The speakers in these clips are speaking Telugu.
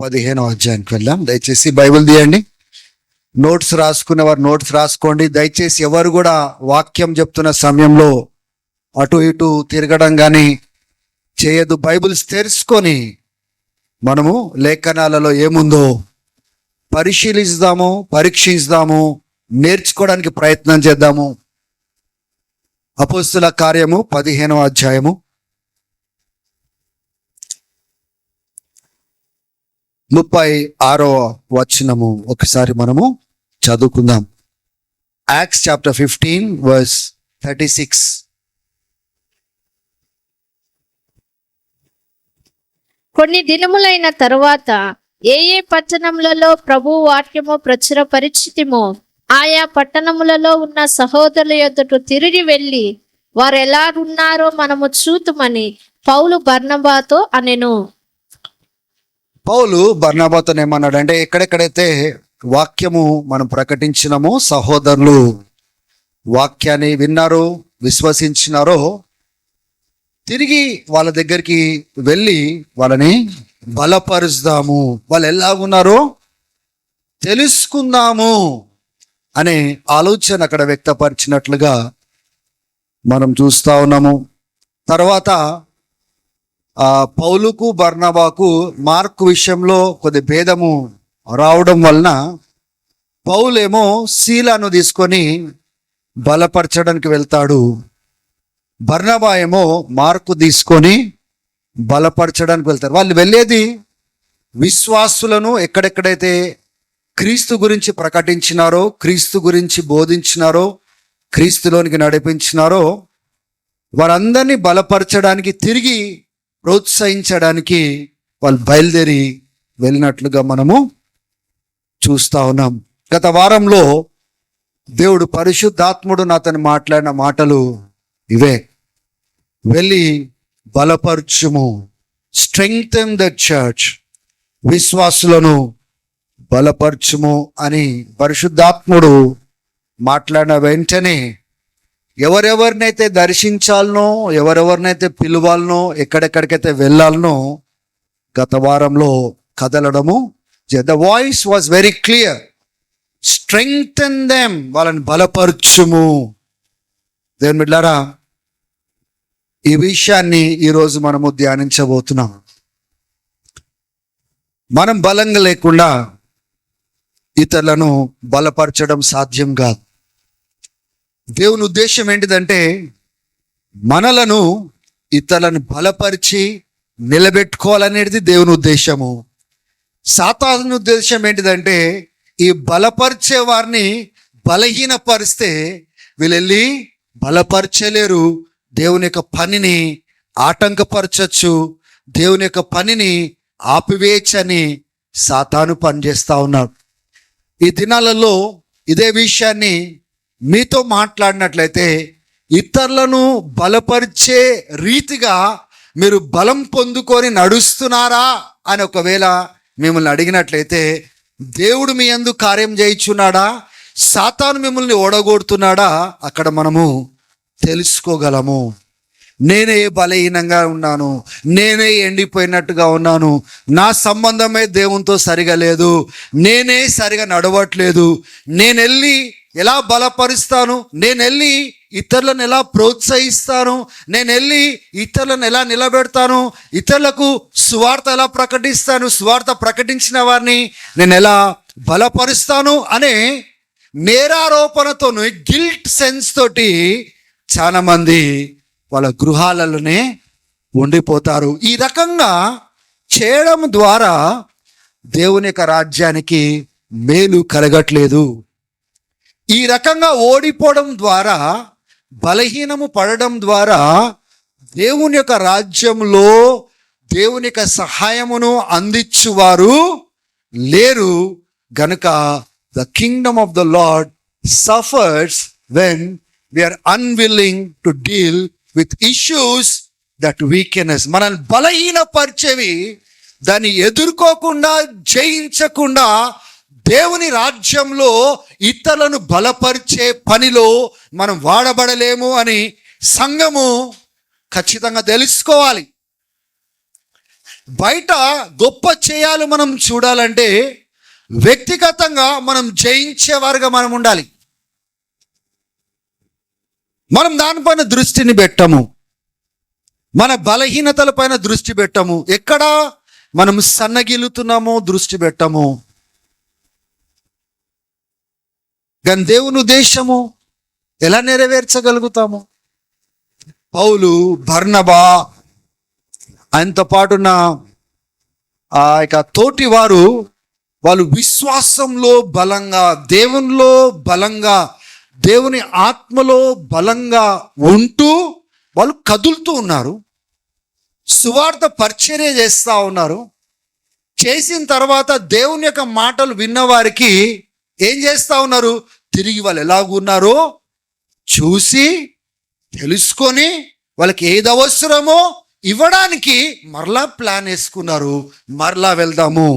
15వ అధ్యాయానికి వెళ్దాం. దయచేసి బైబిల్ తీయండి. నోట్స్ రాసుకునేవారు నోట్స్ రాసుకోండి. దయచేసి ఎవరు కూడా వాక్యం చెప్తున్న సమయంలో అటు ఇటు తిరగడం కానీ చేయదు. బైబిల్స్ తెరుచుకొని మనము లేఖనాలలో ఏముందో పరిశీలిస్తాము, పరీక్షిస్తాము, నేర్చుకోవడానికి ప్రయత్నం చేద్దాము. అపోస్తుల కార్యము 15వ అధ్యాయము 36వ వచనము ఒకసారి మనము చదువుకుందాం. Acts chapter 15 verse 36. కొన్ని దినములైన తరువాత ఏ పట్టణములలో ప్రభు వాక్యము ప్రచురపరిచితిమో ఆయా పట్టణములలో ఉన్న సహోదరుల యొద్దకు తిరిగి వెళ్ళి వారు ఎలా ఉన్నారో మనము చూతుమని పౌలు బర్నబాతో అనెను. పౌలు బర్నబాతో ఏమన్నాడంటే, ఎక్కడెక్కడైతే వాక్యము మనం ప్రకటించినామో, సహోదరులు వాక్యాన్ని విన్నారో, విశ్వసించినారో, తిరిగి వాళ్ళ దగ్గరికి వెళ్ళి వాళ్ళని బలపరుస్తాము, వాళ్ళు ఎలా ఉన్నారో తెలుసుకుందాము అనే ఆలోచన అక్కడ వ్యక్తపరిచినట్లుగా మనం చూస్తూ ఉన్నాము. తర్వాత పౌలుకు బర్నబాకు మార్కు విషయంలో కొద్ది భేదము రావడం వలన పౌలేమో శీలను తీసుకొని బలపరచడానికి వెళ్తాడు. బర్నబా ఏమో మార్కు తీసుకొని బలపరచడానికి వెళ్తారు. వాళ్ళు వెళ్ళేది విశ్వాసులను ఎక్కడెక్కడైతే క్రీస్తు గురించి ప్రకటించినారో, క్రీస్తు గురించి బోధించినారో, క్రీస్తులోనికి నడిపించినారో వారందరినీ బలపరచడానికి, తిరిగి ప్రోత్సహించడానికి వాళ్ళు బయలుదేరి వెళ్ళినట్లుగా మనము చూస్తూ ఉన్నాం. గత వారంలో దేవుడు పరిశుద్ధాత్ముడు నాతోని మాట్లాడిన మాటలు ఇవే. వెళ్ళి బలపరచుము, స్ట్రెంగ్థెన్ ద చర్చ్, విశ్వాసులను బలపరచుము అని పరిశుద్ధాత్ముడు మాట్లాడిన వెంటనే ఎవరెవరినైతే దర్శించాలనో, ఎవరెవరినైతే పిలవాలనో, ఎక్కడెక్కడికైతే వెళ్ళాలనో గత వారంలో కదలడము. The voice was very clear, strengthen them, వాళ్ళని బలపరచుము. దేవుని బిడ్డలారా, ఈ విషయాన్ని ఈరోజు మనము ధ్యానించబోతున్నాం. మనం బలంగా లేకుండా ఇతరులను బలపరచడం సాధ్యం కాదు. దేవుని ఉద్దేశం ఏంటిదంటే మనలను ఇతరులను బలపరిచి నిలబెట్టుకోవాలనేది దేవుని ఉద్దేశము. సాతాను ఉద్దేశం ఏంటిదంటే ఈ బలపరిచే వారిని బలహీనపరిస్తే వీళ్ళెళ్ళి బలపరచలేరు, దేవుని యొక్క పనిని ఆటంకపరచచ్చు, దేవుని యొక్క పనిని ఆపివేయచ్చని సాతాను పనిచేస్తూ ఉన్నాడు. ఈ దినాలలో ఇదే విషయాన్ని మీతో మాట్లాడినట్లయితే ఇతరులను బలపరిచే రీతిగా మీరు బలం పొందుకొని నడుస్తున్నారా అని ఒకవేళ మిమ్మల్ని అడిగినట్లయితే, దేవుడు మీ యందు కార్యం చేయించున్నాడా, సాతాను మిమ్మల్ని ఓడగొడుతున్నాడా, అక్కడ మనము తెలుసుకోగలము. నేనే బలహీనంగా ఉన్నాను, నేనే ఎండిపోయినట్టుగా ఉన్నాను, నా సంబంధమే దేవునితో సరిగా లేదు, నేనే సరిగా నడవట్లేదు, నేను వెళ్ళి ఎలా బలపరుస్తాను, నేను వెళ్ళి ఇతరులను ఎలా ప్రోత్సహిస్తాను, నేను వెళ్ళి ఇతరులను ఎలా నిలబెడతాను, ఇతరులకు సువార్త ఎలా ప్రకటిస్తాను, సువార్త ప్రకటించిన వారిని నేను ఎలా బలపరుస్తాను అనే నేరారోపణతోని, గిల్ట్ సెన్స్ తోటి చాలా మంది వాళ్ళ గృహాలలోనే ఉండిపోతారు. ఈ రకంగా చేయడం ద్వారా దేవుని యొక్క రాజ్యానికి మేలు కలగట్లేదు. ఈ రకంగా ఓడిపోవడం ద్వారా, బలహీనము పడడం ద్వారా దేవుని యొక్క రాజ్యంలో దేవుని యొక్క సహాయమును అందించువారు లేరు. గనుక the Kingdom of the lord suffers when we are unwilling to deal with issues that weaken us. మనల్ని బలహీనపరిచేవి దాన్ని ఎదుర్కోకుండా, జయించకుండా దేవుని రాజ్యంలో ఇతరులను బలపరిచే పనిలో మనం వాడబడలేము అని సంఘము ఖచ్చితంగా తెలుసుకోవాలి. బయట గొప్ప చేయాలి మనం చూడాలంటే వ్యక్తిగతంగా మనం జయించేవారుగా మనం ఉండాలి. మనం దానిపైన దృష్టిని పెట్టము, మన బలహీనతల పైన దృష్టి పెట్టము, ఎక్కడ మనం సన్నగిలుతున్నామో దృష్టి పెట్టము. కానీ దేవుని ఉద్దేశము ఎలా నెరవేర్చగలుగుతాము? పౌలు, బర్నబా, ఆయనతో పాటున్న ఆ యొక్క తోటి వారు, వాళ్ళు విశ్వాసంలో బలంగా, దేవునిలో బలంగా, దేవుని ఆత్మలో బలంగా ఉంటూ వాళ్ళు కదులుతూ ఉన్నారు. సువార్త పరిచర్య చేస్తూ ఉన్నారు. చేసిన తర్వాత దేవుని యొక్క మాటలు విన్నవారికి ఏం చేస్తూ ఉన్నారు? తిరిగి వాళ్ళు ఎలాగున్నారో చూసి తెలుసుకొని వాళ్ళకి ఏది అవసరమో ఇవ్వడానికి మరలా ప్లాన్ వేసుకున్నారు. మరలా వెళ్దాము,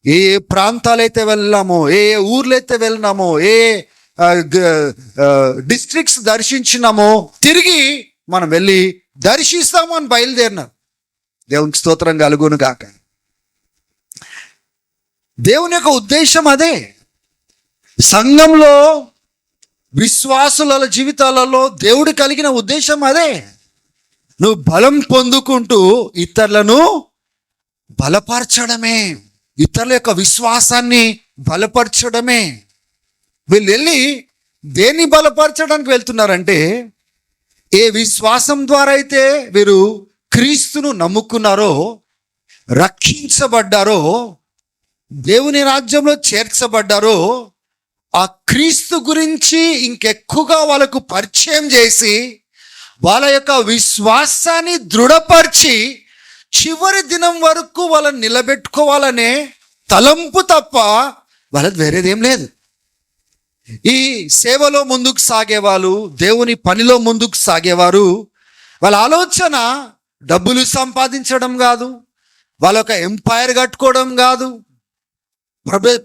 ఏ ఏ ప్రాంతాలైతే వెళ్ళామో, ఏ ఏ ఊర్లైతే వెళ్ళినామో, ఏ డిస్ట్రిక్ట్స్ దర్శించినామో తిరిగి మనం వెళ్ళి దర్శిస్తాము అని బయలుదేరినారు. దేవునికి స్తోత్రం కలుగును గాక. దేవుని యొక్క ఉద్దేశం అదే. సంఘంలో విశ్వాసుల జీవితాలలో దేవుడు కలిగిన ఉద్దేశం అదే. నువ్వు బలం పొందుకుంటూ ఇతరులను బలపరచడమే, ఇతరుల యొక్క విశ్వాసాన్ని బలపరచడమే. వీళ్ళు వెళ్ళి దేన్ని బలపరచడానికి వెళ్తున్నారంటే, ఏ విశ్వాసం ద్వారా అయితే వీరు క్రీస్తును నమ్ముకున్నారో, రక్షించబడ్డారో, దేవుని రాజ్యంలో చేర్చబడ్డారో, ఆ క్రీస్తు గురించి ఇంకెక్కువగా వాళ్ళకు పరిచయం చేసి వాళ్ళ యొక్క విశ్వాసాన్ని దృఢపరిచి చివరి దినం వరకు వాళ్ళని నిలబెట్టుకోవాలనే తలంపు తప్ప వాళ్ళది వేరేదేం లేదు. ఈ సేవలో ముందుకు సాగేవాళ్ళు, దేవుని పనిలో ముందుకు సాగేవారు, వాళ్ళ ఆలోచన డబ్బులు సంపాదించడం కాదు, వాళ్ళ యొక్క ఎంపైర్ కట్టుకోవడం కాదు,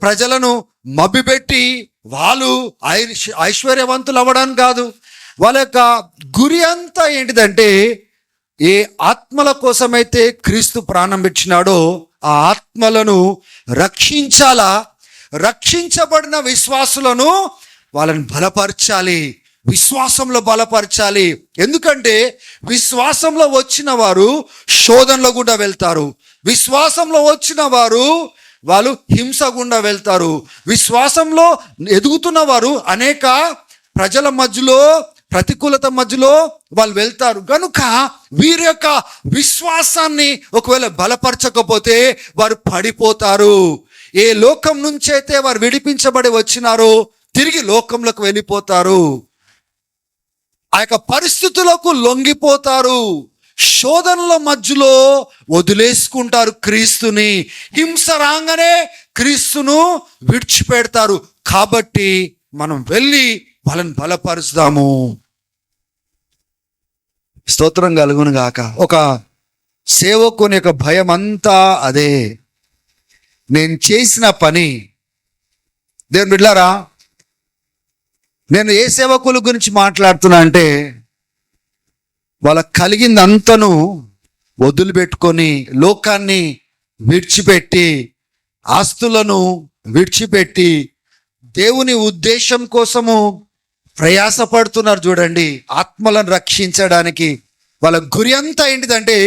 ప్రజలను మభ్యపెట్టి వాళ్ళు ఐశ్వర్యవంతులు అవ్వడం కాదు. వాళ్ళ యొక్క గురి అంతా ఏంటిదంటే, ఏ ఆత్మల కోసమైతే క్రీస్తు ప్రాణం పెట్టినాడో ఆ ఆత్మలను రక్షించాలా, రక్షించబడిన విశ్వాసులను వాళ్ళని బలపరచాలి, విశ్వాసంలో బలపరచాలి. ఎందుకంటే విశ్వాసంలో వచ్చిన వారు శోధనలో గుండా వెళ్తారు, విశ్వాసంలో వచ్చిన వారు వాళ్ళు హింస గుండా వెళ్తారు, విశ్వాసంలో ఎదుగుతున్న వారు అనేక ప్రజల మధ్యలో, ప్రతికూలత మధ్యలో వాళ్ళు వెళ్తారు. కనుక వీరి యొక్క విశ్వాసాన్ని ఒకవేళ బలపరచకపోతే వారు పడిపోతారు. ఏ లోకం నుంచి అయితే వారు విడిపించబడి వచ్చినారో తిరిగి లోకంలోకి వెళ్ళిపోతారు, ఆ యొక్క పరిస్థితులకు లొంగిపోతారు, శోధనల మధ్యలో వదిలేసుకుంటారు క్రీస్తుని, హింస రాగానే క్రీస్తును విడిచిపెడతారు. కాబట్టి మనం వెళ్ళి వాళ్ళని బలపరుస్తాము. స్తోత్రం కలుగును గాక. ఒక సేవకుని యొక్క భయం అంతా అదే. నేను చేసిన పని, దేవుని బిడ్డలారా, నేను ఏ సేవకుల గురించి మాట్లాడుతున్నా అంటే, వాళ్ళకి కలిగిందంతను వదిలిపెట్టుకొని, లోకాన్ని విడిచిపెట్టి, ఆస్తులను విడిచిపెట్టి దేవుని ఉద్దేశం కోసము ప్రయాసపడుతున్నారు. చూడండి, ఆత్మలను రక్షించడానికి వాళ్ళ గురి అంతా ఏంటిదంటే,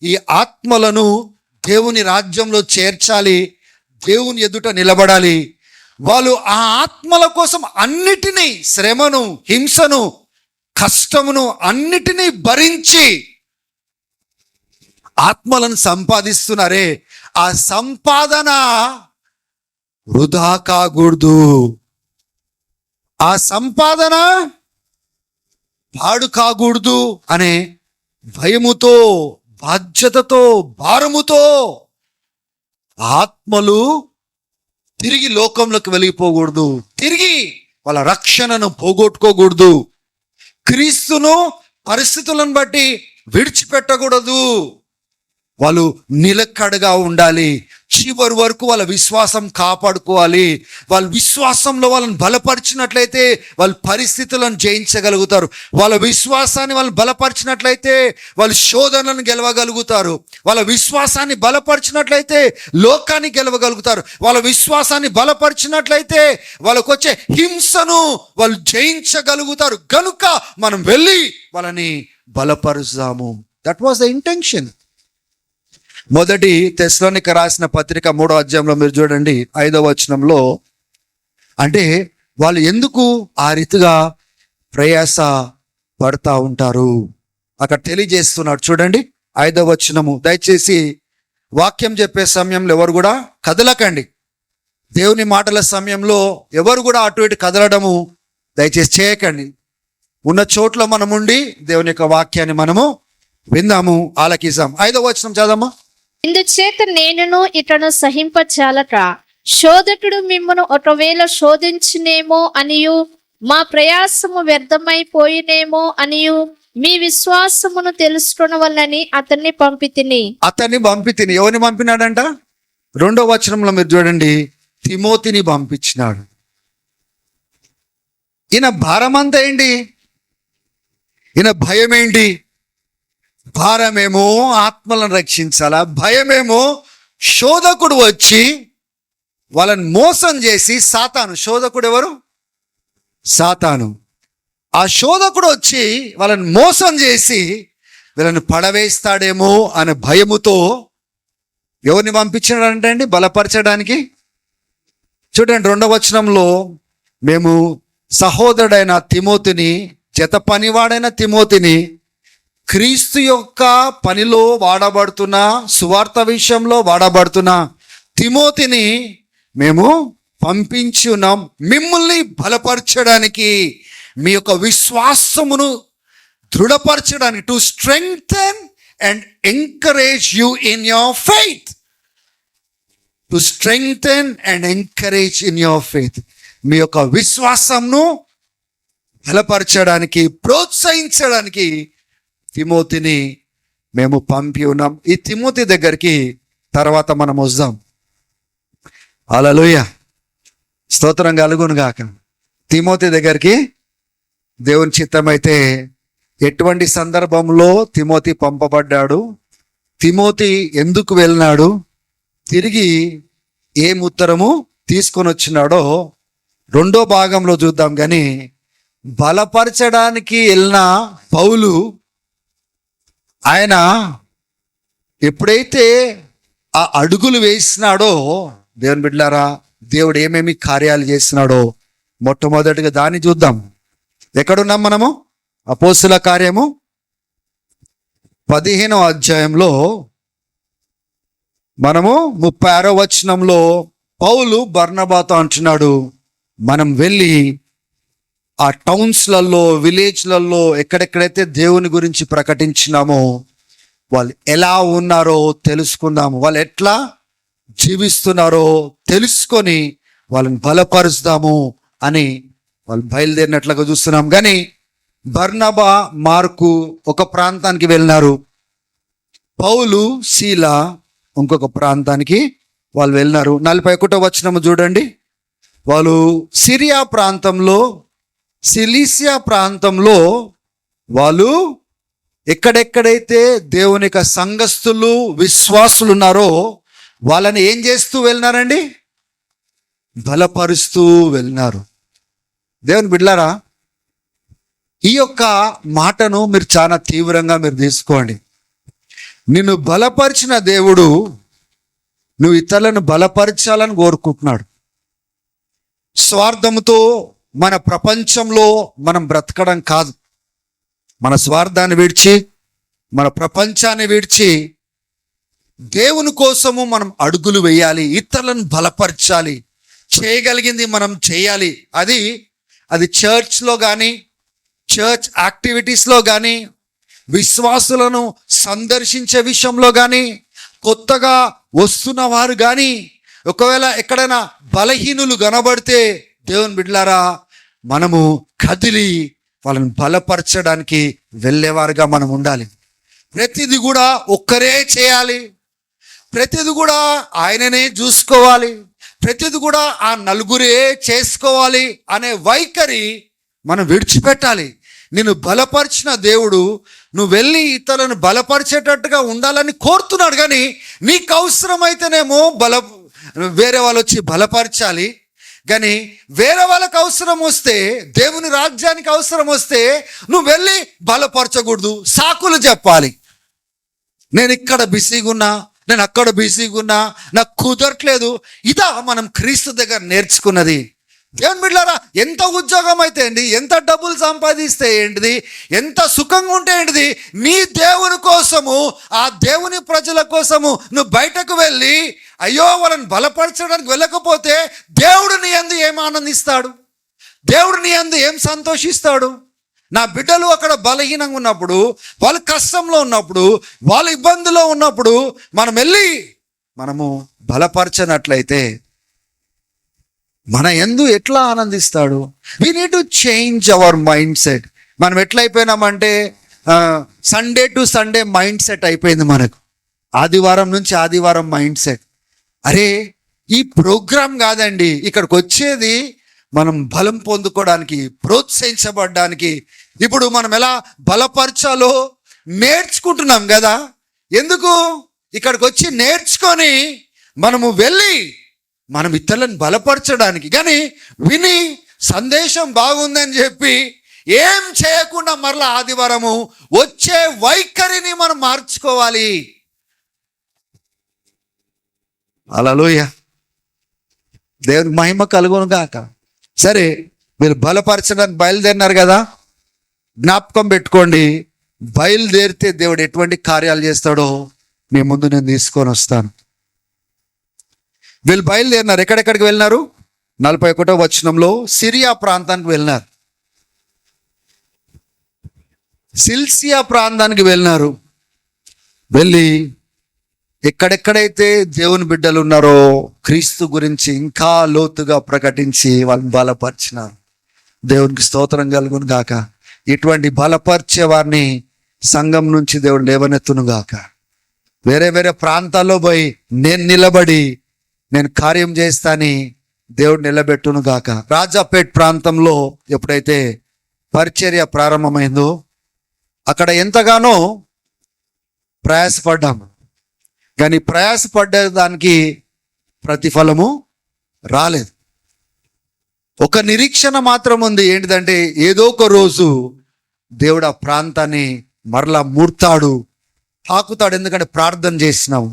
ఈ ఆత్మలను దేవుని రాజ్యంలో చేర్చాలి, దేవుని ఎదుట నిలబడాలి. వాళ్ళు ఆ ఆత్మల కోసం అన్నిటినీ, శ్రమను, హింసను, కష్టమును అన్నిటినీ భరించి ఆత్మలను సంపాదిస్తున్నారే, ఆ సంపాదన వృధా కాకూడదు, ఆ సంపాదన పాడు కాకూడదు అనే భయముతో, బాధ్యతతో, భారముతో ఆత్మలు తిరిగి లోకంలోకి వెళ్ళిపోకూడదు, తిరిగి వాళ్ళ రక్షణను పోగొట్టుకోకూడదు, క్రీస్తును పరిస్థితులను బట్టి విడిచిపెట్టకూడదు. వాళ్ళు నిలకడగా ఉండాలి. చివరి వరకు వాళ్ళ విశ్వాసం కాపాడుకోవాలి. వాళ్ళ విశ్వాసంలో వాళ్ళని బలపరిచినట్లయితే వాళ్ళు పరిస్థితులను జయించగలుగుతారు. వాళ్ళ విశ్వాసాన్ని వాళ్ళు బలపరిచినట్లయితే వాళ్ళు శోధనలను గెలవగలుగుతారు. వాళ్ళ విశ్వాసాన్ని బలపరిచినట్లయితే లోకాన్ని గెలవగలుగుతారు. వాళ్ళ విశ్వాసాన్ని బలపరిచినట్లయితే వాళ్ళకు వచ్చే హింసను వాళ్ళు జయించగలుగుతారు. కనుక మనం వెళ్ళి వాళ్ళని బలపరుస్తాము. That was the intention. మొదటి తెస్సలోనిక రాసిన పత్రిక 3వ అధ్యాయంలో మీరు చూడండి 5వ వచనంలో, అంటే వాళ్ళు ఎందుకు ఆ రీతిగా ప్రయాస పడతా ఉంటారు అక్కడ తెలియజేస్తున్నాడు. చూడండి 5వ వచనము. దయచేసి వాక్యం చెప్పే సమయంలో ఎవరు కూడా కదలకండి. దేవుని మాటల సమయంలో ఎవరు కూడా అటు ఇటు కదలడము దయచేసి చేయకండి. ఉన్న చోట్ల మనం ఉండి దేవుని యొక్క వాక్యాన్ని మనము విందాము, ఆలకిస్తాం. 5వ వచనం చదవమ్మా. ఇందుచేత నేనును ఇతను సహింపచాలట, శోధకుడు మిమ్మను ఒకవేళ శోధించునేమో అనియు మా ప్రయాసము వ్యర్థమైపోయినేమో అనియు మీ విశ్వాసమును తెలుసుకొనవలనని అతన్ని పంపితిని. ఎవరిని పంపినాడంట? 2వ వచనంలో మీరు చూడండి, తిమోతిని పంపించినాడు. ఈయన భారమంతా ఏంటి? ఈయన భయం ఏంటి? భారమేమో ఆత్మలను రక్షించాలా, భయమేమో శోధకుడు వచ్చి వాళ్ళని మోసం చేసి, సాతాను. శోధకుడు ఎవరు? సాతాను. ఆ శోధకుడు వచ్చి వాళ్ళని మోసం చేసి వీళ్ళని పడవేస్తాడేమో అనే భయముతో ఎవరిని పంపించాడంటే అండి బలపరచడానికి. చూడండి 2వ వచనంలో, మేము సహోదరుడైన తిమోతిని, జత పనివాడైన తిమోతిని, క్రీస్తు యొక్క పనిలో వాడబడుతున్న, సువార్త విషయంలో వాడబడుతున్న తిమోతిని మేము పంపించి ఉన్నాం, మిమ్మల్ని బలపరచడానికి, మీ యొక్క విశ్వాసమును దృఢపరచడానికి, to strengthen and encourage you in your faith. To strengthen and encourage in your faith. మీ యొక్క విశ్వాసంను బలపరచడానికి, ప్రోత్సహించడానికి తిమోతిని మేము పంపి ఉన్నాం. ఈ తిమోతి దగ్గరికి తర్వాత మనం వద్దాం. హల్లెలూయా, స్తోత్రం కలుగును గాక. తిమోతి దగ్గరికి దేవుని చిత్తమైతే ఎటువంటి సందర్భంలో తిమోతి పంపబడ్డాడు, తిమోతి ఎందుకు వెళ్ళినాడు, తిరిగి ఏం ఉత్తరము తీసుకొని వచ్చినాడో 2వ భాగంలో చూద్దాం. కానీ బలపరచడానికి వెళ్ళిన పౌలు, ఆయన ఎప్పుడైతే ఆ అడుగులు వేసినాడో, దేవుని బిడ్డలారా, దేవుడు ఏమేమి కార్యాలు చేసినాడో మొట్టమొదటిగా దాన్ని చూద్దాం. ఎక్కడున్నాం మనము? అపోస్తుల కార్యము 15వ అధ్యాయంలో మనము 36వ వచనంలో పౌలు బర్నబాతో అంటున్నాడు, మనం వెళ్ళి ఆ టౌన్స్లలో, విలేజ్లలో ఎక్కడెక్కడైతే దేవుని గురించి ప్రకటించినామో వాళ్ళు ఎలా ఉన్నారో తెలుసుకుందాము, వాళ్ళు ఎట్లా జీవిస్తున్నారో తెలుసుకొని వాళ్ళని బలపరుస్తాము అని వాళ్ళు బయలుదేరినట్లుగా చూస్తున్నాం. కానీ బర్నబా, మార్కు ఒక ప్రాంతానికి వెళ్ళినారు, పౌలు, శీల ఇంకొక ప్రాంతానికి వాళ్ళు వెళ్ళినారు. 41వ వచనము చూడండి. వాళ్ళు సిరియా ప్రాంతంలో, సిలీసియా ప్రాంతంలో వాళ్ళు ఎక్కడెక్కడైతే దేవుని యొక్క సంఘస్థులు, విశ్వాసులు ఉన్నారో వాళ్ళని ఏం చేస్తూ వెళ్ళినారండి? బలపరుస్తూ వెళ్ళినారు. దేవుని బిడ్డలారా, ఈ యొక్క మాటను మీరు చాలా తీవ్రంగా మీరు తీసుకోండి. నిన్ను బలపరిచిన దేవుడు నువ్వు ఇతరులను బలపరచాలని కోరుకుంటున్నాడు. స్వార్థముతో మన ప్రపంచంలో మనం బ్రతకడం కాదు. మన స్వార్థాన్ని విడిచి, మన ప్రపంచాన్ని విడిచి దేవుని కోసము మనం అడుగులు వేయాలి, ఇతరులను బలపరచాలి, చేయగలిగింది మనం చేయాలి. అది చర్చ్లో కానీ, చర్చ్ యాక్టివిటీస్లో కానీ, విశ్వాసులను సందర్శించే విషయంలో కానీ, కొత్తగా వస్తున్న వారు కానీ, ఒకవేళ ఎక్కడైనా బలహీనులు కనబడితే దేవుని బిడ్డలారా మనము కదిలి వాళ్ళని బలపరచడానికి వెళ్ళేవారుగా మనం ఉండాలి. ప్రతిది కూడా ఒక్కరే చేయాలి, ప్రతిది కూడా ఆయననే చూసుకోవాలి, ప్రతిది కూడా ఆ నలుగురే చేసుకోవాలి అనే వైఖరి మనం విడిచిపెట్టాలి. నిన్ను బలపరిచిన దేవుడు నువ్వు వెళ్ళి ఇతరులను బలపరిచేటట్టుగా ఉండాలని కోరుతున్నాడు. కానీ నీకు అవసరమైతేనేమో వేరే వాళ్ళు వచ్చి బలపరచాలి. కానీ వేరే వాళ్ళకి అవసరం వస్తే, దేవుని రాజ్యానికి అవసరం వస్తే నువ్వు వెళ్ళి బలపరచకూడదు, సాకులు చెప్పాలి. నేను ఇక్కడ బిజీగా ఉన్నా, నేను అక్కడ బిజీగా ఉన్నా, నాకు కుదరట్లేదు. ఇదా మనం క్రీస్తు దగ్గర నేర్చుకున్నది. దేవుని బిడ్డలారా, ఎంత ఉద్యోగం అయితే ఏంటి, ఎంత డబ్బులు సంపాదిస్తే ఏంటిది, ఎంత సుఖంగా ఉంటే ఏంటిది, నీ దేవుని కోసము, ఆ దేవుని ప్రజల కోసము నువ్వు బయటకు వెళ్ళి అయ్యో వాళ్ళని బలపరచడానికి వెళ్ళకపోతే దేవుడు నీ యందు ఏం ఆనందిస్తాడు, దేవుడు నీ యందు ఏం సంతోషిస్తాడు? నా బిడ్డలు అక్కడ బలహీనంగా ఉన్నప్పుడు, వాళ్ళు కష్టంలో ఉన్నప్పుడు, వాళ్ళ ఇబ్బందులో ఉన్నప్పుడు మనం వెళ్ళి మనము బలపరచనట్లయితే మన యందు ఎట్లా ఆనందిస్తాడు? We need to change our mindset. మనం ఎట్లయిపోయినామంటే Sunday to Sunday mindset అయిపోయింది మనకు. ఆదివారం నుంచి ఆదివారం మైండ్ సెట్. అరే ఈ ప్రోగ్రాం కాదండి, ఇక్కడికి వచ్చేది మనం బలం పొందుకోవడానికి, ప్రోత్సహించబడడానికి. ఇప్పుడు మనం ఎలా బలపరచాలో నేర్చుకుంటున్నాం కదా. ఎందుకు? ఇక్కడికి వచ్చి నేర్చుకొని మనము వెళ్ళి మనం ఇతరులను బలపరచడానికి. కానీ విని సందేశం బాగుందని చెప్పి ఏం చేయకుండా మరలా ఆదివారము వచ్చే వైఖరిని మనం మార్చుకోవాలి. హల్లెలూయా, దేవుని మహిమ కలుగును గాక. సరే, మీరు బలపరచడానికి బయలుదేరినారు కదా, జ్ఞాపకం పెట్టుకోండి, బయలుదేరితే దేవుడు ఎటువంటి కార్యాలు చేస్తాడో మీ ముందు నేను తీసుకొని వస్తాను. వీళ్ళు బయలుదేరినారు. ఎక్కడెక్కడికి వెళ్ళినారు? 41వ వచనంలో సిరియా ప్రాంతానికి వెళ్ళినారు, సిల్సియా ప్రాంతానికి వెళ్ళినారు. వెళ్ళి ఎక్కడెక్కడైతే దేవుని బిడ్డలు ఉన్నారో క్రీస్తు గురించి ఇంకా లోతుగా ప్రకటించి వాళ్ళని బలపరిచినారు. దేవునికి స్తోత్రం కలుగును గాక. ఇటువంటి బలపరిచే వారిని సంఘం నుంచి దేవుడు లేవనెత్తును గాక. వేరే వేరే ప్రాంతాల్లో పోయి నేను నిలబడి నేను కార్యం చేస్తాని దేవుడు నిలబెట్టును గాక. రాజాపేట్ ప్రాంతంలో ఎప్పుడైతే పరిచర్య ప్రారంభమైందో అక్కడ ఎంతగానో ప్రయాసపడ్డాము. కానీ ప్రయాసపడ్డదానికి ప్రతిఫలము రాలేదు. ఒక నిరీక్షణ మాత్రం ఉంది. ఏంటిదంటే ఏదో ఒక రోజు దేవుడు ఆ ప్రాంతాన్ని మరలా మూర్తాడు, తాకుతాడు. ఎందుకంటే ప్రార్థన చేసినాము,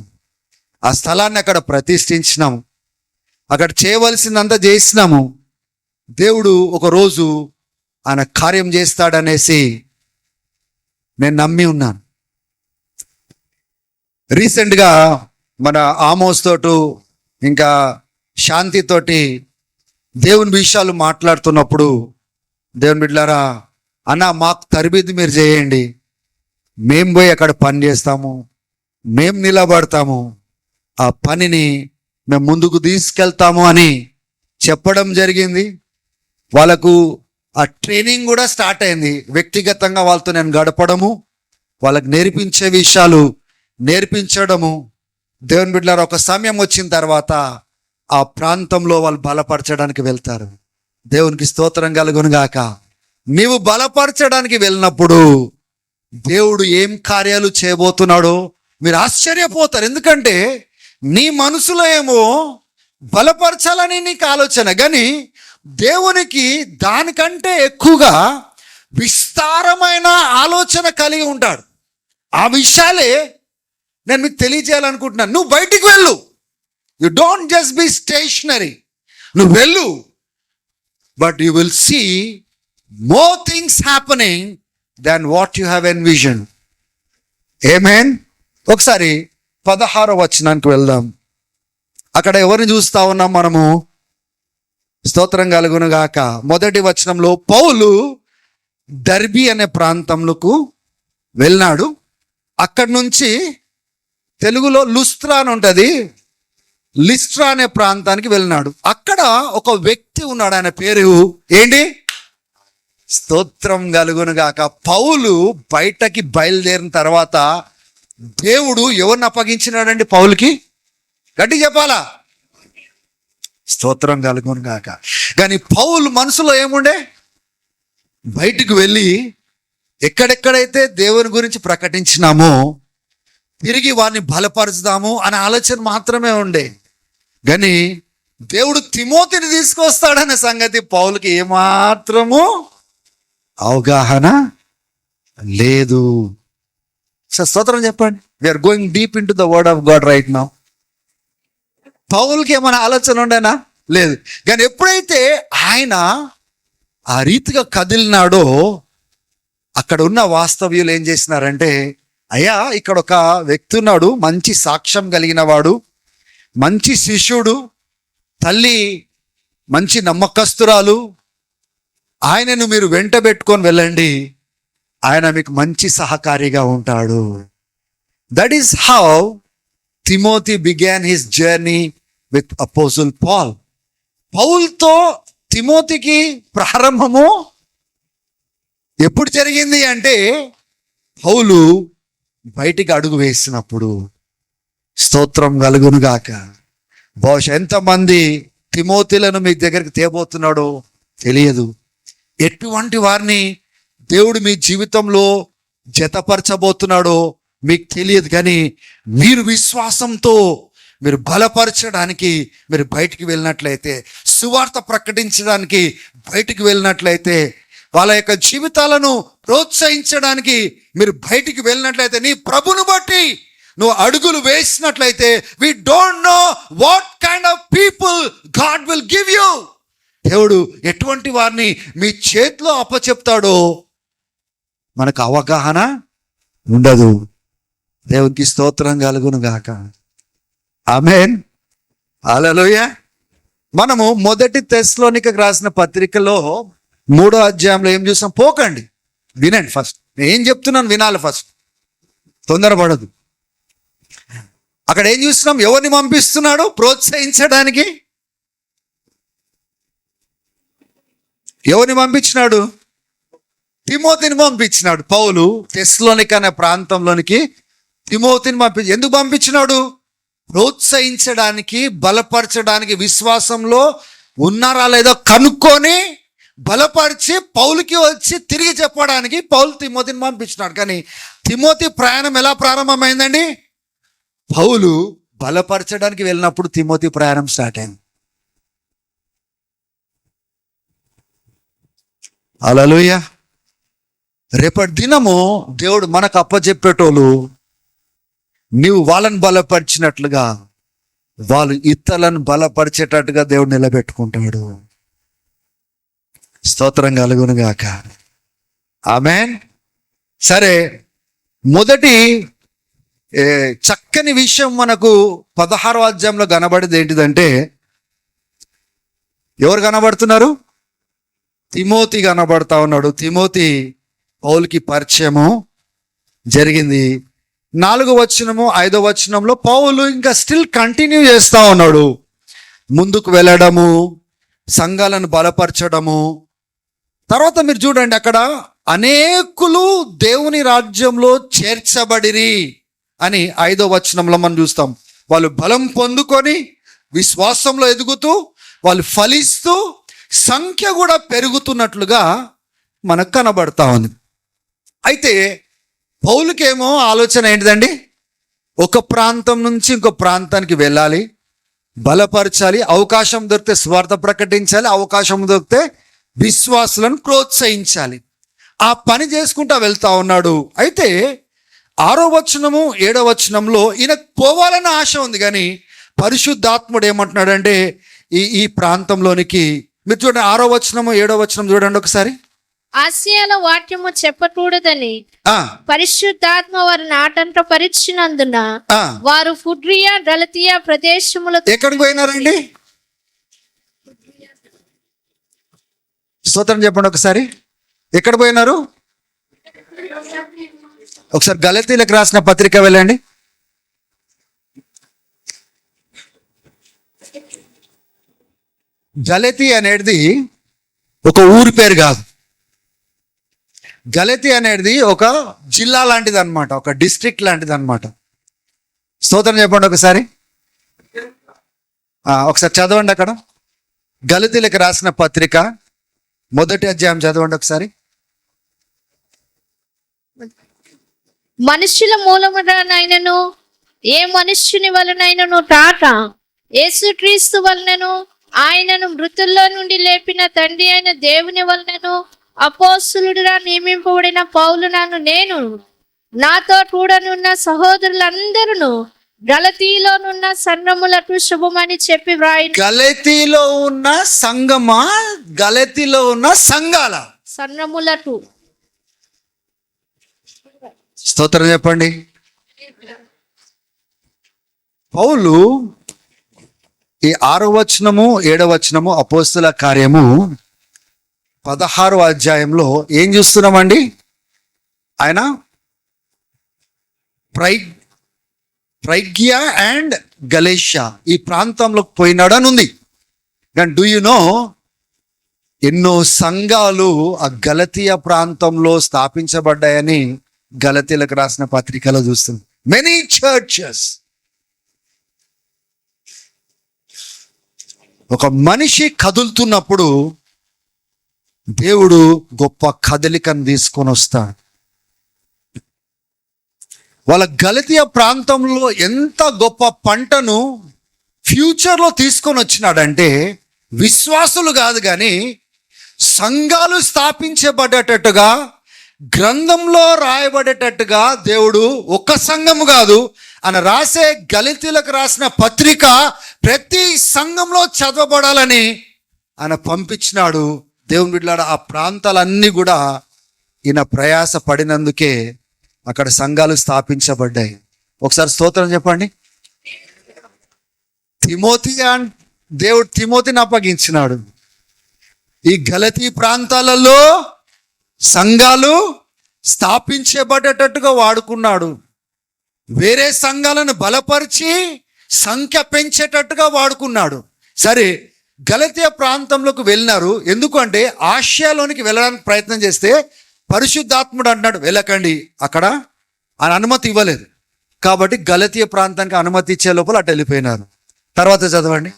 ఆ స్థలాన్ని అక్కడ ప్రతిష్ఠించినాము, అక్కడ చేయవలసిందంతా చేసినాము. దేవుడు ఒకరోజు ఆయన కార్యం చేస్తాడనేసి నేను నమ్మి ఉన్నాను. రీసెంట్గా మన ఆమోస్ తోటి ఇంకా శాంతితోటి దేవుని విషయాలు మాట్లాడుతున్నప్పుడు, దేవుని బిడ్డలారా, అన్న మాకు తరబిది మీరు చేయండి, మేము పోయి అక్కడ పని చేస్తాము, మేము నిలబడతాము, ఆ పనిని మేము ముందుకు తీసుకెళ్తాము అని చెప్పడం జరిగింది. వాళ్ళకు ఆ ట్రైనింగ్ కూడా స్టార్ట్ అయింది. వ్యక్తిగతంగా వాళ్ళతో నేను గడపడము, వాళ్ళకి నేర్పించే విషయాలు నేర్పించడము. దేవుని బిడ్డలారా, ఒక సమయం వచ్చిన తర్వాత ఆ ప్రాంతంలో వాళ్ళు బలపరచడానికి వెళ్తారు. దేవునికి స్తోత్రం కలుగును గాక. నీవు బలపరచడానికి వెళ్ళినప్పుడు దేవుడు ఏం కార్యాలు చేయబోతున్నాడో మీరు ఆశ్చర్యపోతారు. ఎందుకంటే నీ మనసులో ఏమో బలపరచాలని నీకు ఆలోచన, కానీ దేవునికి దానికంటే ఎక్కువగా విస్తారమైన ఆలోచన కలిగి ఉంటాడు. ఆ విషయాలే నేను మీకు తెలియజేయాలనుకుంటున్నాను. నువ్వు బయటికి వెళ్ళు, you don't just be stationary. నువ్వు వెళ్ళు, but you will see more things happening than what you have envision. ఆమేన్. ఒకసారి 16వ వచనానికి వెళ్దాం. అక్కడ ఎవరిని చూస్తా ఉన్నాం మనము? స్తోత్రం కలుగును గాక. మొదటి వచనంలో పౌలు దర్బీ అనే ప్రాంతంలోకి వెళ్ళినాడు. అక్కడి నుంచి తెలుగులో లుస్త్రా అని ఉంటుంది, లిస్ట్రా అనే ప్రాంతానికి వెళ్ళినాడు. అక్కడ ఒక వ్యక్తి ఉన్నాడు, ఆయన పేరు ఏంటి? స్తోత్రం కలుగును గాక. పౌలు బయటకి బయలుదేరిన తర్వాత దేవుడు ఎవరిని అప్పగించినాడండి పౌలుకి? గట్టి చెప్పాలా? స్తోత్రం కలుగును గాక. కానీ పౌలు మనసులో ఏముండే? బయటికి వెళ్ళి ఎక్కడెక్కడైతే దేవుని గురించి ప్రకటించినామో తిరిగి వారిని బలపరుచుదాము అనే ఆలోచన మాత్రమే ఉండే. కానీ దేవుడు తిమోతిని తీసుకొస్తాడనే సంగతి పౌలుకి ఏమాత్రము అవగాహన లేదు. స్తోత్రం చెప్పండి. We are going deep into the word of God right now. పౌలుకి ఏమైనా ఆలోచన ఉండేనా? లేదు. కానీ ఎప్పుడైతే ఆయన ఆ రీతిగా కదిలినాడో అక్కడ ఉన్న వాస్తవ్యులు ఏం చేసినారంటే, అయ్యా ఇక్కడ ఒక వ్యక్తి ఉన్నాడు, మంచి సాక్ష్యం కలిగిన వాడు, మంచి శిష్యుడు, తల్లి మంచి నమ్మకస్తురాలు, ఆయనను మీరు వెంట పెట్టుకొని వెళ్ళండి, ఆయన మీకు మంచి సహకారిగా ఉంటాడు. That is how Timothy began his journey with apostle Paul. పౌల్తో తిమోతికి ప్రారంభము ఎప్పుడు జరిగింది అంటే, పౌలు బయటికి అడుగు వేసినప్పుడు. స్తోత్రం కలుగును గాక. బహుశా ఎంతమంది తిమోతిలను మీ దగ్గరికి తేబోతున్నాడో తెలియదు. ఎటువంటి వారిని దేవుడు మీ జీవితంలో జతపరచబోతున్నాడో మీకు తెలియదు. కానీ మీరు విశ్వాసంతో మీరు బలపరచడానికి మీరు బయటికి వెళ్ళినట్లయితే, సువార్త ప్రకటించడానికి బయటికి వెళ్ళినట్లయితే, వాళ్ళ యొక్క జీవితాలను ప్రోత్సహించడానికి మీరు బయటికి వెళ్ళినట్లయితే, నీ ప్రభును బట్టి నువ్వు అడుగులు వేసినట్లయితే, we don't know what kind of people God will give you. దేవుడు ఎటువంటి వారిని మీ చేతిలో అప్పచెప్తాడో మనకు అవగాహన ఉండదు. దేవునికి స్తోత్రం కలుగును గాక. ఆమేన్. హల్లెలూయా. మనము మొదటి తెస్సలోనికకు రాసిన పత్రికలో 3వ అధ్యాయంలో ఏం చూసాం? పోకండి, వినండి. ఫస్ట్ నేను ఏం చెప్తున్నాను వినాలి, ఫస్ట్ తొందరపడదు. అక్కడ ఏం చూస్తున్నాం? ఎవరిని పంపిస్తున్నాడు ప్రోత్సహించడానికి? ఎవరిని పంపించినాడు? తిమోతిని పంపించినాడు. పౌలు తెస్సలోనిక అనే ప్రాంతంలోనికి తిమోతిని ఎందుకు పంపించినాడు? ప్రోత్సహించడానికి, బలపరచడానికి, విశ్వాసంలో ఉన్నారా లేదో కనుక్కొని బలపరిచి పౌలుకి వచ్చి తిరిగి చెప్పడానికి పౌలు తిమోతిని పంపించినాడు. కానీ తిమోతి ప్రయాణం ఎలా ప్రారంభమైందండి? పౌలు బలపరచడానికి వెళ్ళినప్పుడు తిమోతి ప్రయాణం స్టార్ట్ అయింది. హల్లెలూయా. రేపటి దినము దేవుడు మనకు అప్పచెప్పేటోళ్ళు, నీవు వాళ్ళని బలపరిచినట్లుగా వాళ్ళు ఇతరులను బలపరిచేటట్టుగా దేవుడు నిలబెట్టుకుంటాడు. స్తోత్రం కలుగును గాక. ఆమేన్. సరే, మొదటి చక్కని విషయం మనకు 16వ అధ్యాయంలో కనబడేది ఏంటిదంటే, ఎవరు కనబడుతున్నారు? తిమోతి కనబడతా ఉన్నాడు. తిమోతి పౌలుకి పరిచయము జరిగింది. 4వ వచనము 5వ వచనంలో పౌలు ఇంకా స్టిల్ కంటిన్యూ చేస్తూ ఉన్నాడు. ముందుకు వెళ్ళడము, సంఘాలను బలపరచడము. తర్వాత మీరు చూడండి, అక్కడ అనేకులు దేవుని రాజ్యంలో చేర్చబడిరి అని 5వ వచనంలో మనం చూస్తాం. వాళ్ళు బలం పొందుకొని విశ్వాసంలో ఎదుగుతూ, వాళ్ళు ఫలిస్తూ, సంఖ్య కూడా పెరుగుతున్నట్లుగా మనకు కనబడతా ఉంది. అయితే పౌలుకేమో ఆలోచన ఏంటిదండి? ఒక ప్రాంతం నుంచి ఇంకో ప్రాంతానికి వెళ్ళాలి, బలపరచాలి, అవకాశం దొరికితే స్వార్థ ప్రకటించాలి, అవకాశం దొరికితే విశ్వాసులను ప్రోత్సహించాలి. ఆ పని చేసుకుంటా వెళ్తా ఉన్నాడు. అయితే 6వ వచనము 7వ వచనంలో ఈయనకు పోవాలన్న ఆశ ఉంది. కానీ పరిశుద్ధాత్ముడు ఏమంటున్నాడంటే, ఈ ప్రాంతంలోనికి మీరు చూడండి, 6వ వచనము 7వ వచనం చూడండి ఒకసారి. ఆసియాలో వాక్యము చెప్పకూడదని పరిశుద్ధాత్మ వారిని ఆటంట పరిచినందున వారు ఫుడ్రియా గలతియా ప్రదేశముల. ఎక్కడికి పోయినారండి? స్తోత్రం చెప్పండి ఒకసారి. ఎక్కడ పోయినారు? ఒకసారి గలతీలకు రాసిన పత్రిక వెళ్ళండి. గలతీ అనేది ఒక ఊరి పేరు కాదు. గలతీ అనేది ఒక జిల్లా లాంటిది అనమాట, ఒక డిస్ట్రిక్ట్ లాంటిది అనమాట. స్తోత్రం చెప్పండి ఒకసారి. ఒకసారి చదవండి అక్కడ గలతీలకు రాసిన పత్రిక 1వ అధ్యాయం చదవండి ఒకసారి. మనుషుల మూలమునైనను ఏ మనుష్యుని వలనైనను తాట యేసుక్రీస్తు వలనను ఆయనను మృతుల్లో నుండి లేపిన తండ్రి అయిన దేవుని వలనను అపోస్తలుడుగా నియమింపబడిన పౌలునను నేను నాతో కూడనున్న సహోదరులందరూ గలతీలోనున్న సంఘములకు శుభమని చెప్పి వ్రాయి. గలతీలో ఉన్న సంఘమా, గలతీలో ఉన్న సంఘాల? సంఘములకు. స్తోత్రం చెప్పండి. పౌలు ఈ 6వ వచనము 7వ వచనము అపోస్తల కార్యము 16వ అధ్యాయంలో ఏం చూస్తున్నామండి? ఆయన ఫ్రైగియా అండ్ గలేషియా ఈ ప్రాంతంలోకి పోయినాడు అని ఉంది. కానీ డూ యు నో ఎన్నో సంఘాలు ఆ గలతీయ ప్రాంతంలో స్థాపించబడ్డాయని గలతీలకు రాసిన పత్రికలో చూస్తుంది. Many churches. ఒక మనిషి కదులుతున్నప్పుడు దేవుడు గొప్ప కదలికను తీసుకొని వస్తాడు. వాళ్ళ గలతీయ ప్రాంతంలో ఎంత గొప్ప పంటను ఫ్యూచర్లో తీసుకొని వచ్చినాడంటే, విశ్వాసులు కాదు కానీ సంఘాలు స్థాపించబడేటట్టుగా గ్రంథంలో రాయబడేటట్టుగా దేవుడు ఒక్క సంఘము కాదు ఆయన రాసే గలతీలకు రాసిన పత్రిక ప్రతి సంఘంలో చదవబడాలని ఆయన పంపించినాడు. దేవుని బిడ్డలారా, ఆ ప్రాంతాలన్నీ కూడా ఈయన ప్రయాస పడినందుకే అక్కడ సంఘాలు స్థాపించబడ్డాయి. ఒకసారి స్తోత్రం చెప్పండి. దేవుడు తిమోతిని అప్పగించినాడు. ఈ గలతీ ప్రాంతాలలో సంఘాలు స్థాపించబడేటట్టుగా వాడుకున్నాడు. వేరే సంఘాలను బలపరిచి సంఖ్య పెంచేటట్టుగా వాడుకున్నాడు. సరే, గలతీయ ప్రాంతంలోకి వెళ్ళినారు. ఎందుకంటే ఆసియాలోనికి వెళ్ళడానికి ప్రయత్నం చేస్తే పరిశుద్ధాత్ముడు అన్నాడు వెళ్ళకండి, అక్కడ ఆయన అనుమతి ఇవ్వలేదు. కాబట్టి గలతీయ ప్రాంతానికి అనుమతి ఇచ్చే లోపల అటు వెళ్ళిపోయినారు. తర్వాత చదవండి.